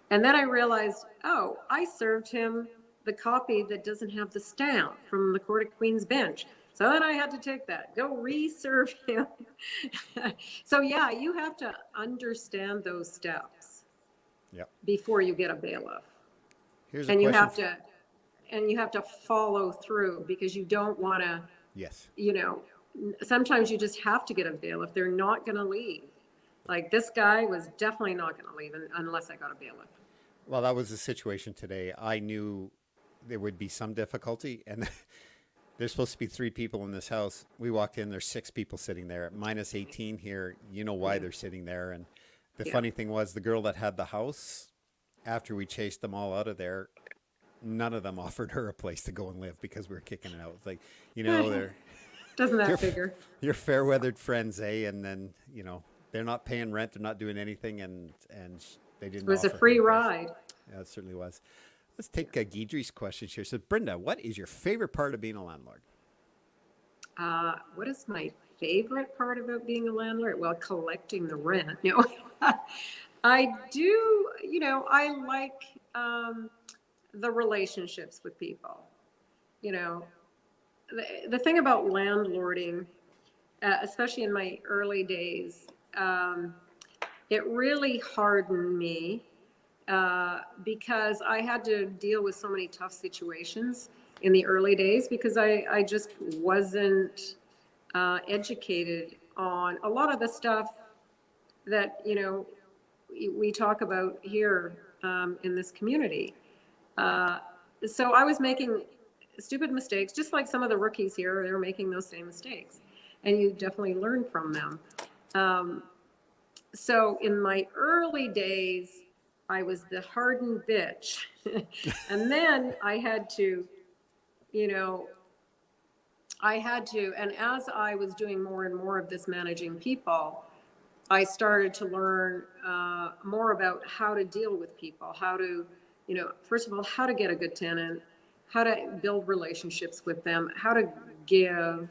and then I realized, I served him the copy that doesn't have the stamp from the Court of Queen's Bench. So then I had to take that, go re-serve him. So yeah, you have to understand those steps before you get a bailiff. And you have to follow through, because you don't want to, sometimes you just have to get a bailiff. They're not going to leave. Like this guy was definitely not going to leave unless I got a bailiff. Well, that was the situation today. I knew there would be some difficulty, and there's supposed to be 3 people in this house. We walked in, there's 6 people sitting there at minus 18 here. You know why they're sitting there. And the funny thing was, the girl that had the house, after we chased them all out of there, none of them offered her a place to go and live because we were kicking it out. It's like, they're doesn't that figure? Your fair weathered friends, eh? And then, they're not paying rent, they're not doing anything, and they didn't. It was a free ride. Yeah, it certainly was. Let's take Guidry's questions here. So, Brenda, what is your favorite part of being a landlord? What is my favorite part about being a landlord? Well, collecting the rent. No, I do. I like the relationships with people. The thing about landlording, especially in my early days, it really hardened me. Because I had to deal with so many tough situations in the early days, because I just wasn't educated on a lot of the stuff that, we talk about here in this community. So I was making stupid mistakes, just like some of the rookies here, they're making those same mistakes, and you definitely learn from them. So in my early days, I was the hardened bitch. And then I had to, and as I was doing more and more of this managing people, I started to learn more about how to deal with people, how to, first of all, how to get a good tenant, how to build relationships with them, how to give,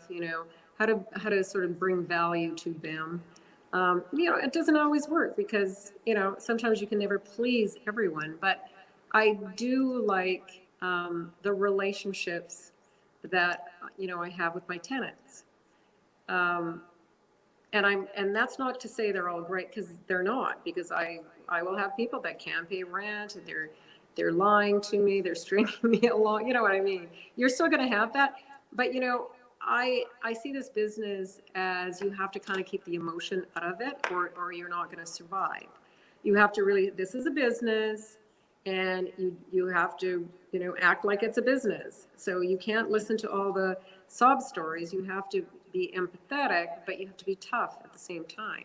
how to sort of bring value to them. It doesn't always work because, sometimes you can never please everyone, but I do like the relationships that, I have with my tenants. And that's not to say they're all great, because they're not, because I will have people that can't pay rent, and they're lying to me, they're stringing me along, you know what I mean? You're still going to have that, but I see this business as, you have to kind of keep the emotion out of it, or you're not going to survive. You have to really, this is a business, and you have to, act like it's a business. So you can't listen to all the sob stories. You have to be empathetic, but you have to be tough at the same time.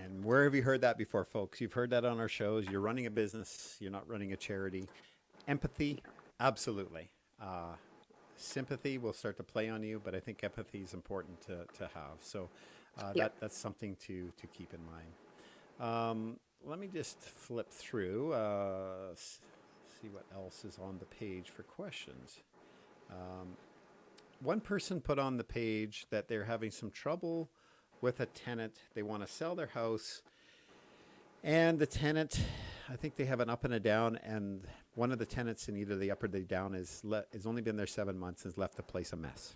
And where have you heard that before, folks? You've heard that on our shows. You're running a business. You're not running a charity. Empathy, absolutely. Sympathy will start to play on you, but I think empathy is important to have. So that's something to keep in mind. Let me just flip through, see what else is on the page for questions. One person put on the page that they're having some trouble with a tenant. They want to sell their house, and the tenant, I think they have an up and a down, and one of the tenants in either the up or the down has only been there 7 months, has left the place a mess.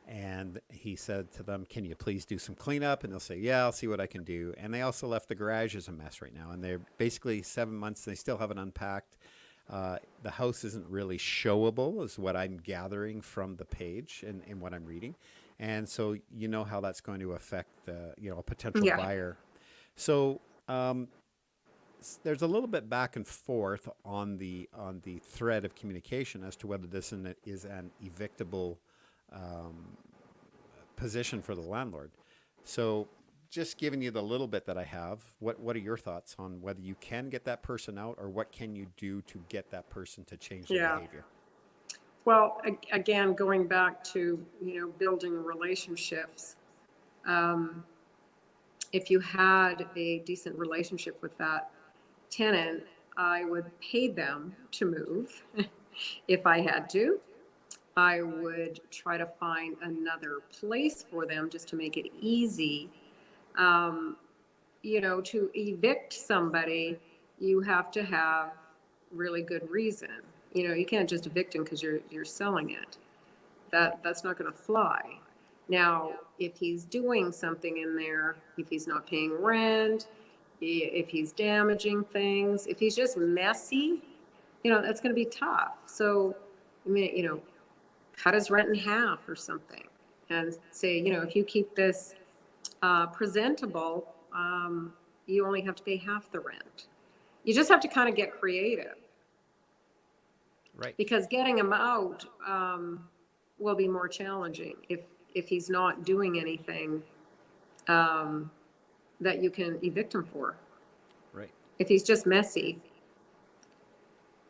And he said to them, can you please do some cleanup? And they'll say, yeah, I'll see what I can do. And they also left the garage as a mess right now. And they're basically 7 months, they still haven't unpacked. The house isn't really showable, is what I'm gathering from the page and what I'm reading. And so you know how that's going to affect a potential buyer. So there's a little bit back and forth on the thread of communication as to whether this is an evictable position for the landlord. So just giving you the little bit that I have, what are your thoughts on whether you can get that person out, or what can you do to get that person to change their behavior? Well, again, going back to, building relationships, if you had a decent relationship with that tenant, I would pay them to move if I had to. I would try to find another place for them just to make it easy. To evict somebody, you have to have really good reason. You can't just evict him because you're selling it. That's not going to fly. Now, if he's doing something in there, if he's not paying rent, if he's damaging things, if he's just messy, that's going to be tough. So, cut his rent in half or something, and say, if you keep this presentable, you only have to pay half the rent. You just have to kind of get creative. Right. Because getting him out will be more challenging if he's not doing anything that you can evict him for. Right. If he's just messy,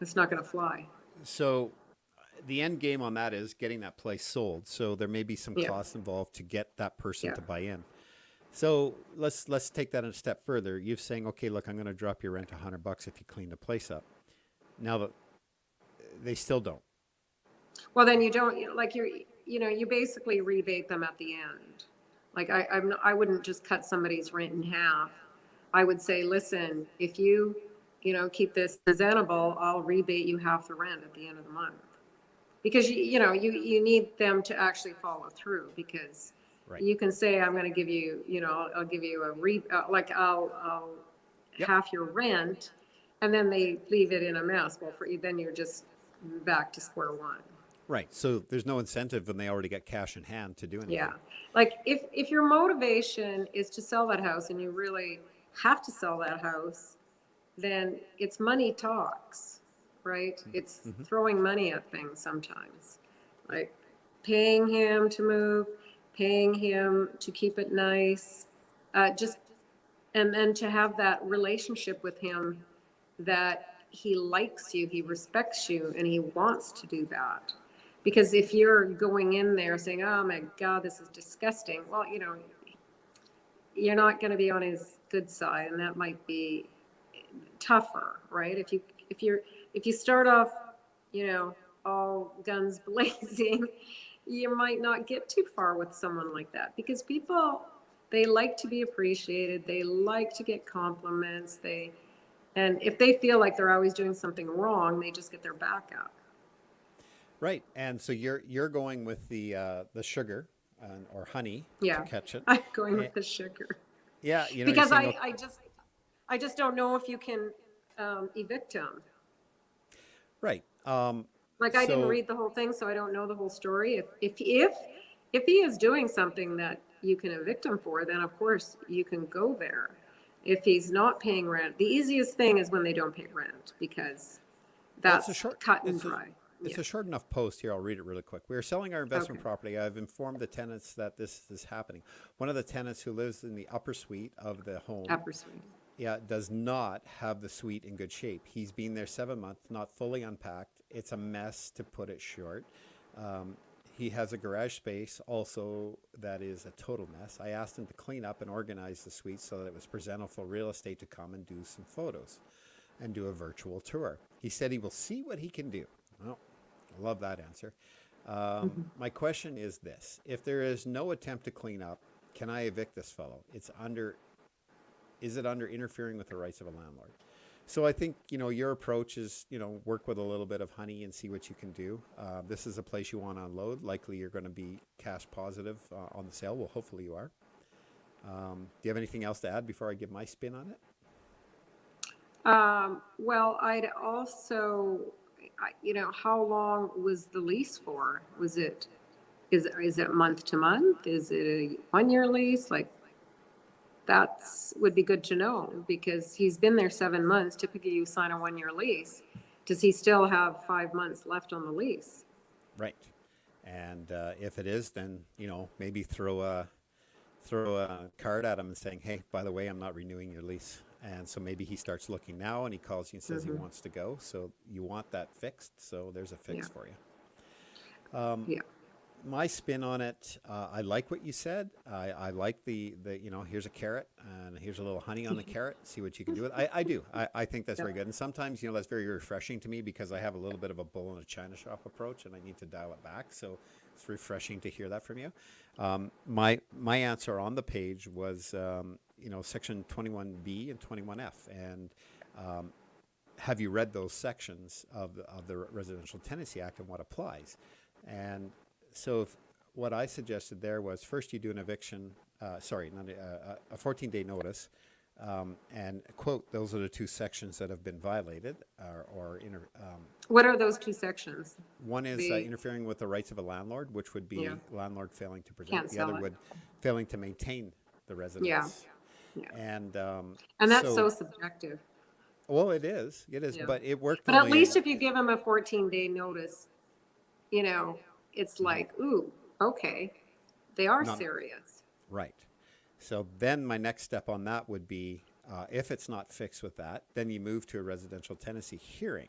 it's not going to fly. So the end game on that is getting that place sold. So there may be some costs involved to get that person to buy in. So let's take that a step further. You're saying, okay, look, I'm going to drop your rent $100 if you clean the place up. Now they still don't. Well, then you don't, like, you basically rebate them at the end. Like, I wouldn't just cut somebody's rent in half. I would say, listen, if you keep this presentable, I'll rebate you half the rent at the end of the month. Because you need them to actually follow through, because you can say, I'm going to give you, I'll give you I'll half your rent, and then they leave it in a mess. Well, then you're just back to square one. Right. So there's no incentive when they already get cash in hand to do anything. Yeah. Like, if your motivation is to sell that house, and you really have to sell that house, then it's money talks, right? It's throwing money at things sometimes, like paying him to move, paying him to keep it nice, and then to have that relationship with him, that he likes you, he respects you, and he wants to do that. Because if you're going in there saying, oh my God, this is disgusting, well, you're not going to be on his good side, and that might be tougher, right? If you start off, all guns blazing, you might not get too far with someone like that, because people, they like to be appreciated, they like to get compliments, and if they feel like they're always doing something wrong, they just get their back up. Right. And so you're going with the sugar or honey to Yeah, catch it. I'm going Eh, with the sugar yeah, you're because saying, okay, I just don't know if you can evict him. right. Like I didn't So read the whole thing, so I don't know the whole story. If he is doing something that you can evict him for, then of course you can go there. If he's not paying rent, the easiest thing is when they don't pay rent because well, that's cut and dry. it's Yeah. a short enough post here. I'll read it really quick. We are selling our investment Okay. property. I've informed the tenants that this is happening. One of the tenants who lives in the upper suite of the home, Upper suite. yeah, does not have the suite in good shape. He's been there 7 months, not fully unpacked. It's a mess, to put it short. Um, he has a garage space also that is a total mess. I asked him to clean up and organize the suite so that it was presentable for real estate to come and do some photos and do a virtual tour. He said he will see what he can do. Well, I love that answer. My question is this: if there is no attempt to clean up, can I evict this fellow? Is it under interfering with the rights of a landlord? So I think, your approach is, work with a little bit of honey and see what you can do. This is a place you want to unload. Likely you're going to be cash positive on the sale. Well, hopefully you are. Do you have anything else to add before I give my spin on it? Well, I'd also, how long was the lease for? Is it month to month? Is it a 1 year lease? Like, would be good to know because he's been there 7 months. Typically you sign a 1 year lease. Does he still have 5 months left on the lease? Right. And if it is, then, maybe throw a card at him and saying, hey, by the way, I'm not renewing your lease. And so maybe he starts looking now and he calls you and says he wants to go. So you want that fixed. So there's a fix for you. Yeah. My spin on it, I like what you said. I like the here's a carrot and here's a little honey on the carrot. See what you can do with it. I do. I think that's very good. And sometimes, that's very refreshing to me because I have a little bit of a bull in a china shop approach and I need to dial it back. So it's refreshing to hear that from you. My answer on the page was, section 21B and 21F. And have you read those sections of the Residential Tenancy Act and what applies? And so what I suggested there was first you do an eviction, a 14-day notice, and quote, those are the two sections that have been violated. What are those two sections? One is interfering with the rights of a landlord, which would be landlord failing to present. Can't The sell other it. would failing to maintain the residence. Yeah. And that's so subjective. Well, it is, but it worked. But at least if you give him a 14-day notice, it's like, ooh, okay, they are serious. Right. So then my next step on that would be, if it's not fixed with that, then you move to a residential tenancy hearing.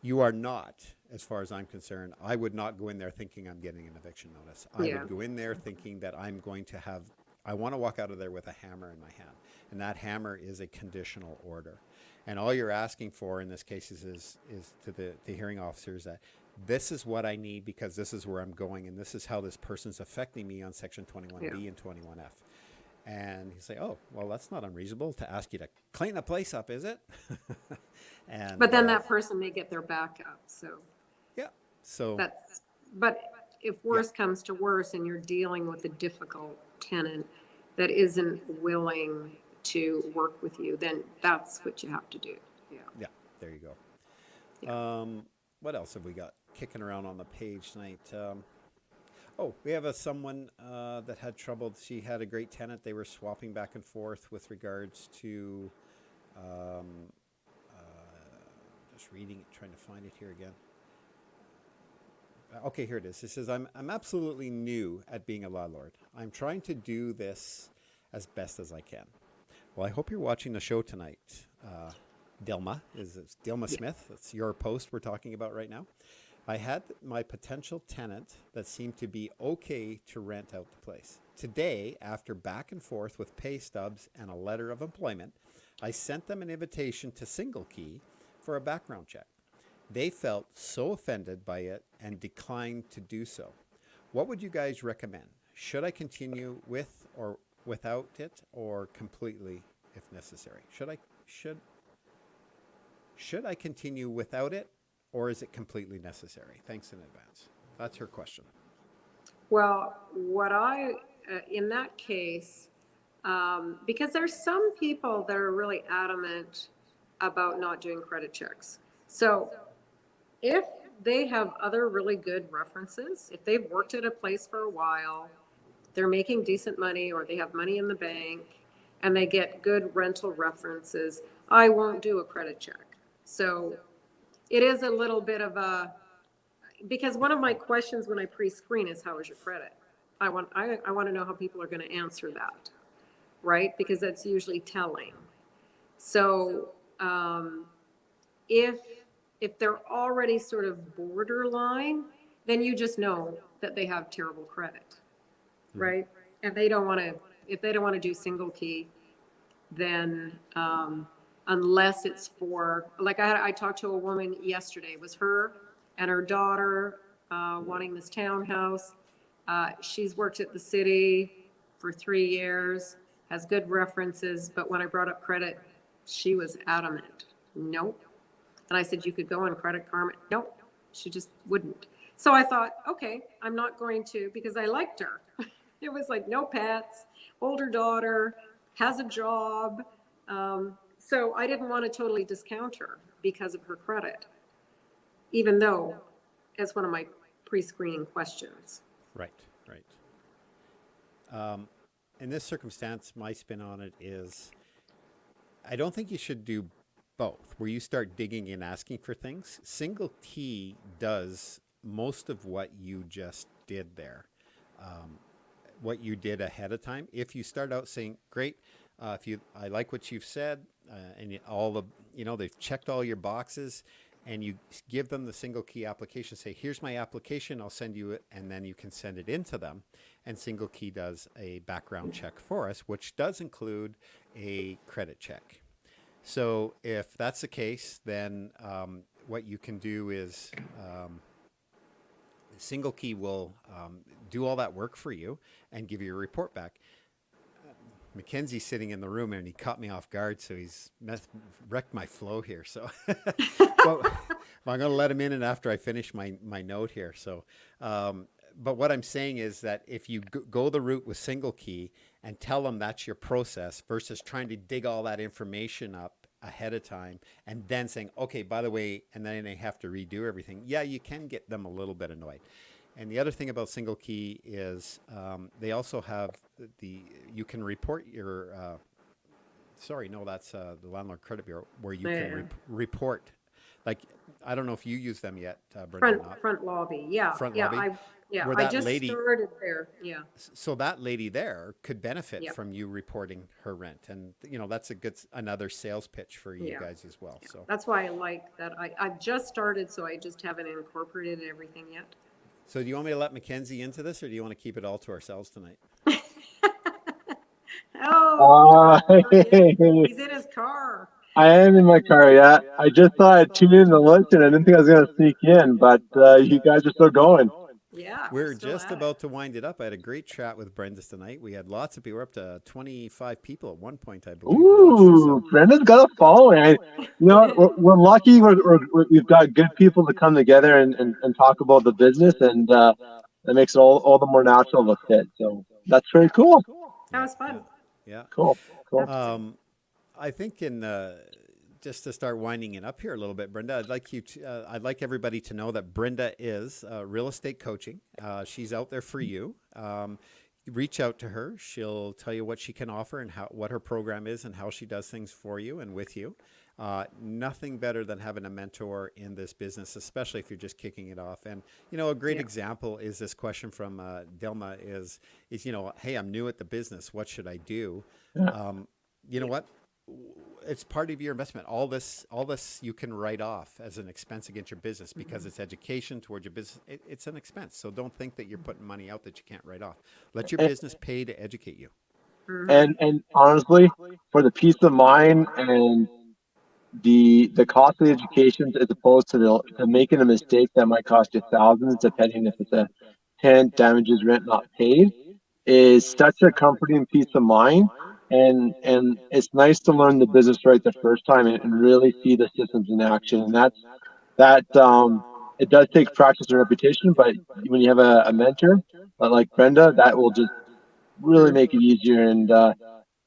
You are not, as far as I'm concerned, I would not go in there thinking I'm getting an eviction notice. I would go in there thinking that I want to walk out of there with a hammer in my hand. And that hammer is a conditional order. And all you're asking for in this case is to the hearing officers that this is what I need because this is where I'm going and this is how this person's affecting me on section 21B and 21F. And you say, oh, well, that's not unreasonable to ask you to clean the place up, is it? But then that person may get their back up. So yeah. So but if worse comes to worse and you're dealing with a difficult tenant that isn't willing to work with you, then that's what you have to do. Yeah, there you go. Yeah. What else have we got kicking around on the page tonight? We have someone that had trouble. She had a great tenant. They were swapping back and forth with regards to, just reading it, trying to find it here again. Okay, here it is. It says, I'm absolutely new at being a landlord. I'm trying to do this as best as I can. Well, I hope you're watching the show tonight. Dilma Smith. That's your post we're talking about right now. I had my potential tenant that seemed to be okay to rent out the place. Today, after back and forth with pay stubs and a letter of employment, I sent them an invitation to Single Key for a background check. They felt so offended by it and declined to do so. What would you guys recommend? Should I continue with or without it, or completely if necessary? Should I continue without it, or is it completely necessary? Thanks in advance. That's her question. Well, in that case, because there's some people that are really adamant about not doing credit checks. So if they have other really good references, if they've worked at a place for a while, they're making decent money, or they have money in the bank and they get good rental references, I won't do a credit check. So it is a little bit of because one of my questions when I pre-screen is, how is your credit? I want to know how people are going to answer that, right? Because that's usually telling. So if they're already sort of borderline, then you just know that they have terrible credit, right? And if they don't want to do single key, then unless it's for, like I talked to a woman yesterday, it was her and her daughter wanting this townhouse. She's worked at the city for 3 years, has good references, but when I brought up credit, she was adamant. Nope. And I said, you could go on Credit Karma. Nope. She just wouldn't. So I thought, okay, I'm not going to, because I liked her. It was like no pets, older daughter, has a job. So I didn't want to totally discount her because of her credit, even though it's one of my pre-screening questions. Right. In this circumstance, my spin on it is, I don't think you should do both, where you start digging and asking for things. Single key does most of what you just did there, what you did ahead of time. If you start out saying, great, I like what you've said, and they've checked all your boxes, and you give them the single key application, say, here's my application, I'll send you it, and then you can send it in to them. And single key does a background check for us, which does include a credit check. So if that's the case, then what you can do is single key will do all that work for you and give you a report back. MacKenzie's sitting in the room and he caught me off guard, so he's wrecked my flow here. So well, I'm going to let him in and after I finish my note here. So, but what I'm saying is that if you go the route with single key and tell them that's your process versus trying to dig all that information up ahead of time and then saying, okay, by the way, and then they have to redo everything. Yeah, you can get them a little bit annoyed. And the other thing about single key is they also have you can report your, that's the Landlord Credit Bureau, where you can report. Like, I don't know if you use them yet, Brenda. Front lobby, yeah. Front yeah, lobby. I just started there, yeah. So that lady there could benefit from you reporting her rent. And, that's another sales pitch for you guys as well. So that's why I like that. I've just started, so I just haven't incorporated everything yet. So do you want me to let MacKenzie into this, or do you want to keep it all to ourselves tonight? He's in his car. I am in my car, yeah. I just thought I'd tune in to listen. I didn't think I was going to sneak in, but you guys are still going. Yeah. We're just about to wind it up. I had a great chat with Brenda tonight. We had lots of people. We're up to 25 people at one point, I believe. Ooh, Brenda's got a following. We're lucky. We've got good people to come together and talk about the business, and that makes it all the more natural of a fit. So that's very cool. That was fun. Yeah. Cool. I think just to start winding it up here a little bit, Brenda, I'd like everybody to know that Brenda is real estate coaching. She's out there for you. Reach out to her. She'll tell you what she can offer and what her program is and how she does things for you and with you. Nothing better than having a mentor in this business, especially if you're just kicking it off. And, a great example is this question from Delma is, hey, I'm new at the business. What should I do? You know what? It's part of your investment. All this you can write off as an expense against your business because it's education towards your business. It's an expense. So don't think that you're putting money out that you can't write off. Let your business pay to educate you. And honestly, for the peace of mind and the cost of the education, as opposed to making a mistake that might cost you thousands, depending if it's a tenant damages rent not paid, is such a comforting peace of mind. And it's nice to learn the business right the first time and really see the systems in action. And that it does take practice and reputation, but when you have a mentor like Brenda, that will just really make it easier. And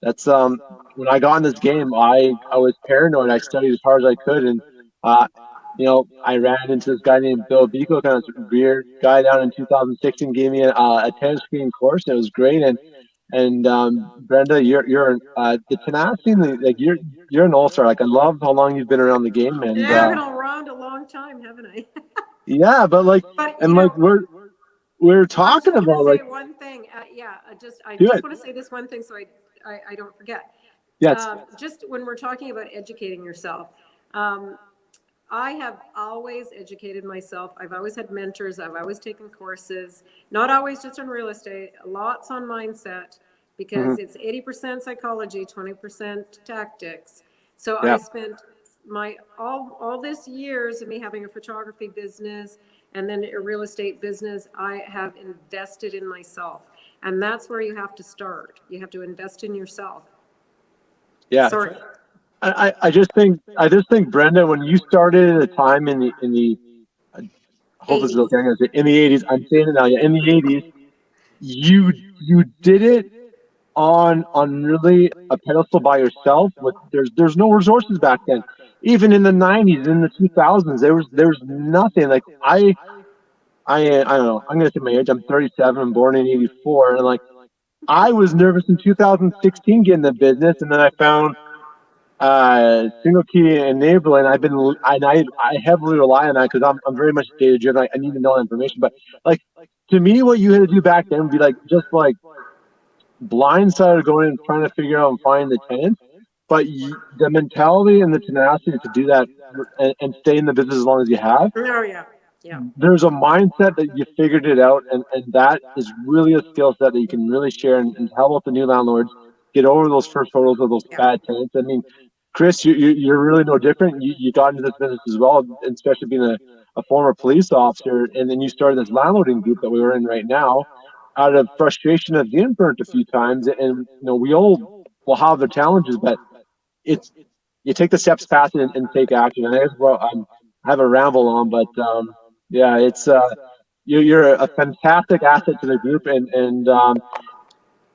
that's when I got in this game, I was paranoid. I studied as hard as I could, and I ran into this guy named Bill Biko, kind of weird guy down in 2016, gave me a 10 screen course. And it was great. And Brenda, you're the tenacity, like you're an all-star. Like, I love how long you've been around the game. And Yeah, I've been around a long time, haven't I? yeah, but like, But, and like we're talking about like, one thing. I just do want it. to say this one thing so I don't forget. Yes. Just when we're talking about educating yourself, I have always educated myself. I've always had mentors. I've always taken courses, not always just on real estate, lots on mindset, because it's 80% psychology, 20% tactics. So Yeah. I spent my all this years of me having a photography business and then a real estate business. I have invested in myself, and that's where you have to start. You have to invest in yourself. Yeah. Sorry. I just think Brenda, when you started at a time in the I hope this is okay, I'm gonna say in the 80s, I'm saying it now, yeah, in the 80s, you did it on really a pedestal by yourself. With there's no resources back then. Even in the 90s, in the 2000s, there's nothing. Like I don't know, I'm gonna say my age, I'm 37, I'm born in 84, and like I was nervous in 2016 getting the business, and then I found single key enabling. I heavily rely on that because I'm very much data driven. I need to know information. But like, to me, what you had to do back then would be like just like blindsided going and trying to figure out and find the tenants. But the mentality and the tenacity to do that and stay in the business as long as you have. Oh yeah. Yeah. There's a mindset that you figured it out, and that is really a skill set that you can really share and help out the new landlords get over those first hurdles of those bad tenants. I mean, Chris, you're really no different. You got into this business as well, especially being a former police officer, and then you started this landlording group that we were in right now out of frustration of getting burnt a few times. And we all will have their challenges, but it's you take the steps past it and take action. And I guess I have a ramble on, but yeah, it's you're a fantastic asset to the group, and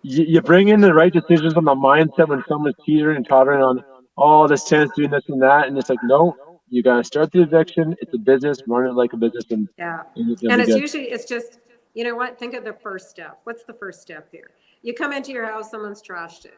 you bring in the right decisions on the mindset when someone's teetering and tottering on, oh, this tenant's doing this and that, and it's like, no, you got to start the eviction. It's a business, run it like a business, and and it's usually it's just, you know what? Think of the first step. What's the first step here? You come into your house, someone's trashed it.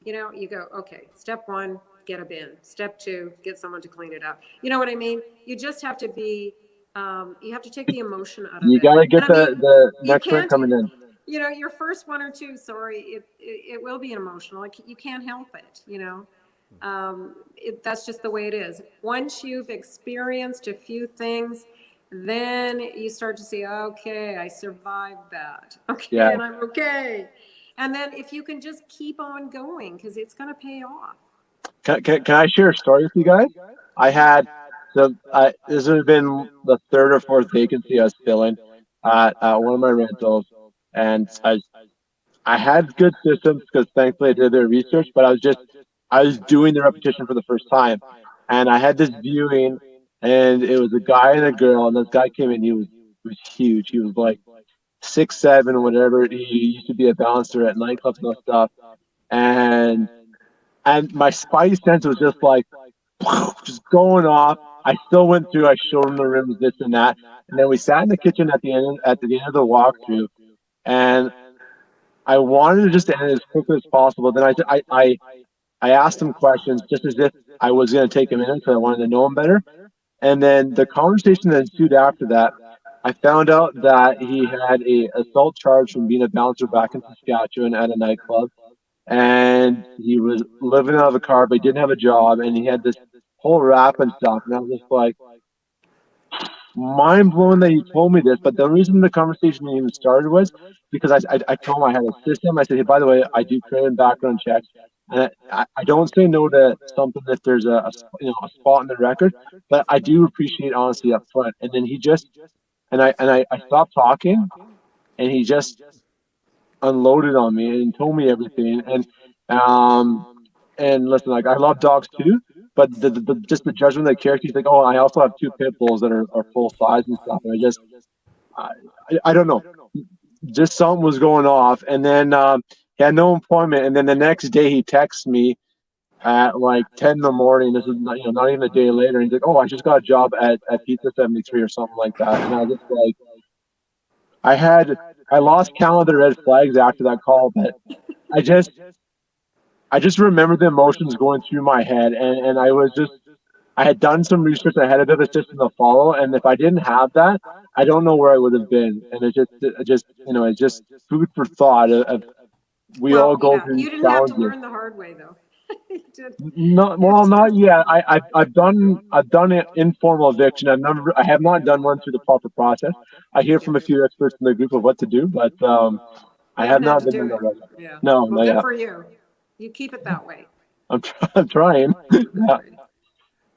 You go, okay, step one, get a bin. Step two, get someone to clean it up. You know what I mean? You just have to be, you have to take the emotion out of it. You got to get the next rent coming in. Your first one or two, sorry, it will be emotional. Like, you can't help it, that's just the way it is. Once you've experienced a few things, then you start to see, okay, I survived that. Okay, yeah. And I'm okay. And then if you can just keep on going, because it's going to pay off. Can I share a story with you guys? I had, this would have been the third or fourth vacancy I was filling at one of my rentals. And I had good systems because thankfully I did their research, but I was doing the repetition for the first time. And I had this viewing, and it was a guy and a girl, and this guy came in, he was huge. He was like 6'7" or whatever. He used to be a bouncer at nightclubs and stuff. And my spidey sense was just like, just going off. I still went through, I showed him the rooms, this and that. And then we sat in the kitchen at the end of the walkthrough, and I wanted to just end it as quickly as possible. Then I asked him questions just as if I was going to take him in because I wanted to know him better. And then the conversation that ensued after that, I found out that he had a assault charge from being a bouncer back in Saskatchewan at a nightclub. And he was living out of a car, but he didn't have a job, and he had this whole rap and stuff. And I was just like, mind blowing that he told me this. But the reason the conversation even started was because I told him I had a system. I said, hey, by the way, I do credit background checks, and I don't say no to something if there's a spot in the record, but I do appreciate honesty up front. And then he just and I stopped talking, and he just unloaded on me and told me everything. And listen, like, I love dogs too, but just the judgment of the character. He's like, oh, I also have 2 pit bulls that are full size and stuff. And I don't know. Just something was going off. And then he had no employment. And then the next day he texts me at like 10 in the morning. This is not, not even a day later. And he's like, oh, I just got a job at Pizza 73 or something like that. And I was just like, I lost count of the red flags after that call, but I just remember the emotions going through my head, and I had done some research ahead of the system to follow, and if I didn't have that, I don't know where I would have been. And it's just food for thought of we all go through you these didn't have to challenges. learn the hard way though. You did. Not yet. I've done an informal eviction. I have not done one through the proper process. I hear from a few experts in the group of what to do, but I have not been do it. done. Yeah. No, Well, not good yet. for you. You keep it that way. I'm trying. Yeah.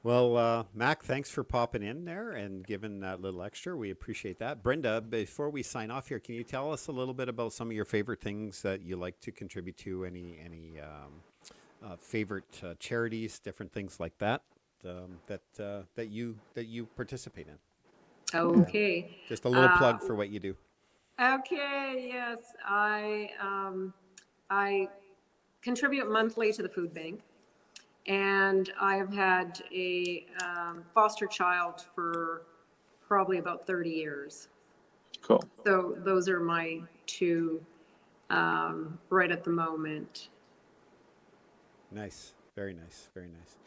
Well, Mac, thanks for popping in there and giving that little extra. We appreciate that. Brenda, before we sign off here, can you tell us a little bit about some of your favorite things that you like to contribute to? Any favorite charities, different things like that that you participate in? Okay. Just a little plug for what you do. Okay. Yes, I contribute monthly to the food bank, and I have had a foster child for probably about 30 years. Cool. So those are my 2 right at the moment. Nice. Very nice. Very nice.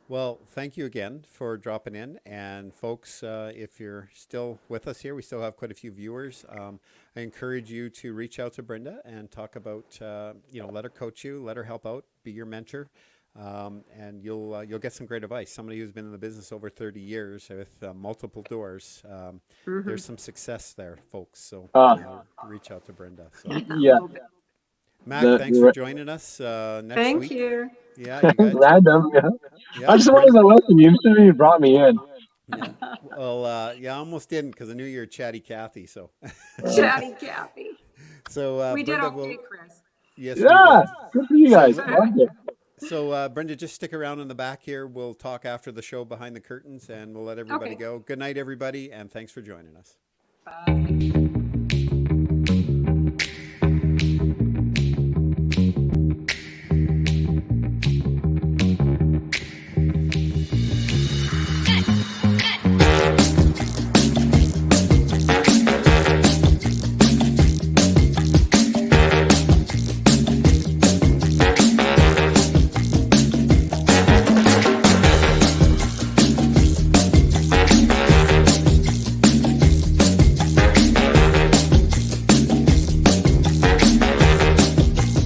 Well, thank you again for dropping in. And folks, if you're still with us here, we still have quite a few viewers. I encourage you to reach out to Brenda and talk about, let her coach you, let her help out, be your mentor. And you'll get some great advice. Somebody who's been in the business over 30 years with multiple doors. There's some success there, folks. So reach out to Brenda. So. Yeah. Mac, thanks for joining us next Thank week. you. Yeah, you guys. Random. Yeah. Yeah, I just wanted to listen. You shouldn't have brought me in. Yeah. Well, I almost didn't because I knew you were Chatty Cathy. So. Chatty Cathy. So we did Brenda okay, Chris. Yes. Yeah. We Good for you guys. So Brenda, just stick around in the back here. We'll talk after the show behind the curtains, and we'll let everybody go. Good night, everybody, and thanks for joining us. Bye.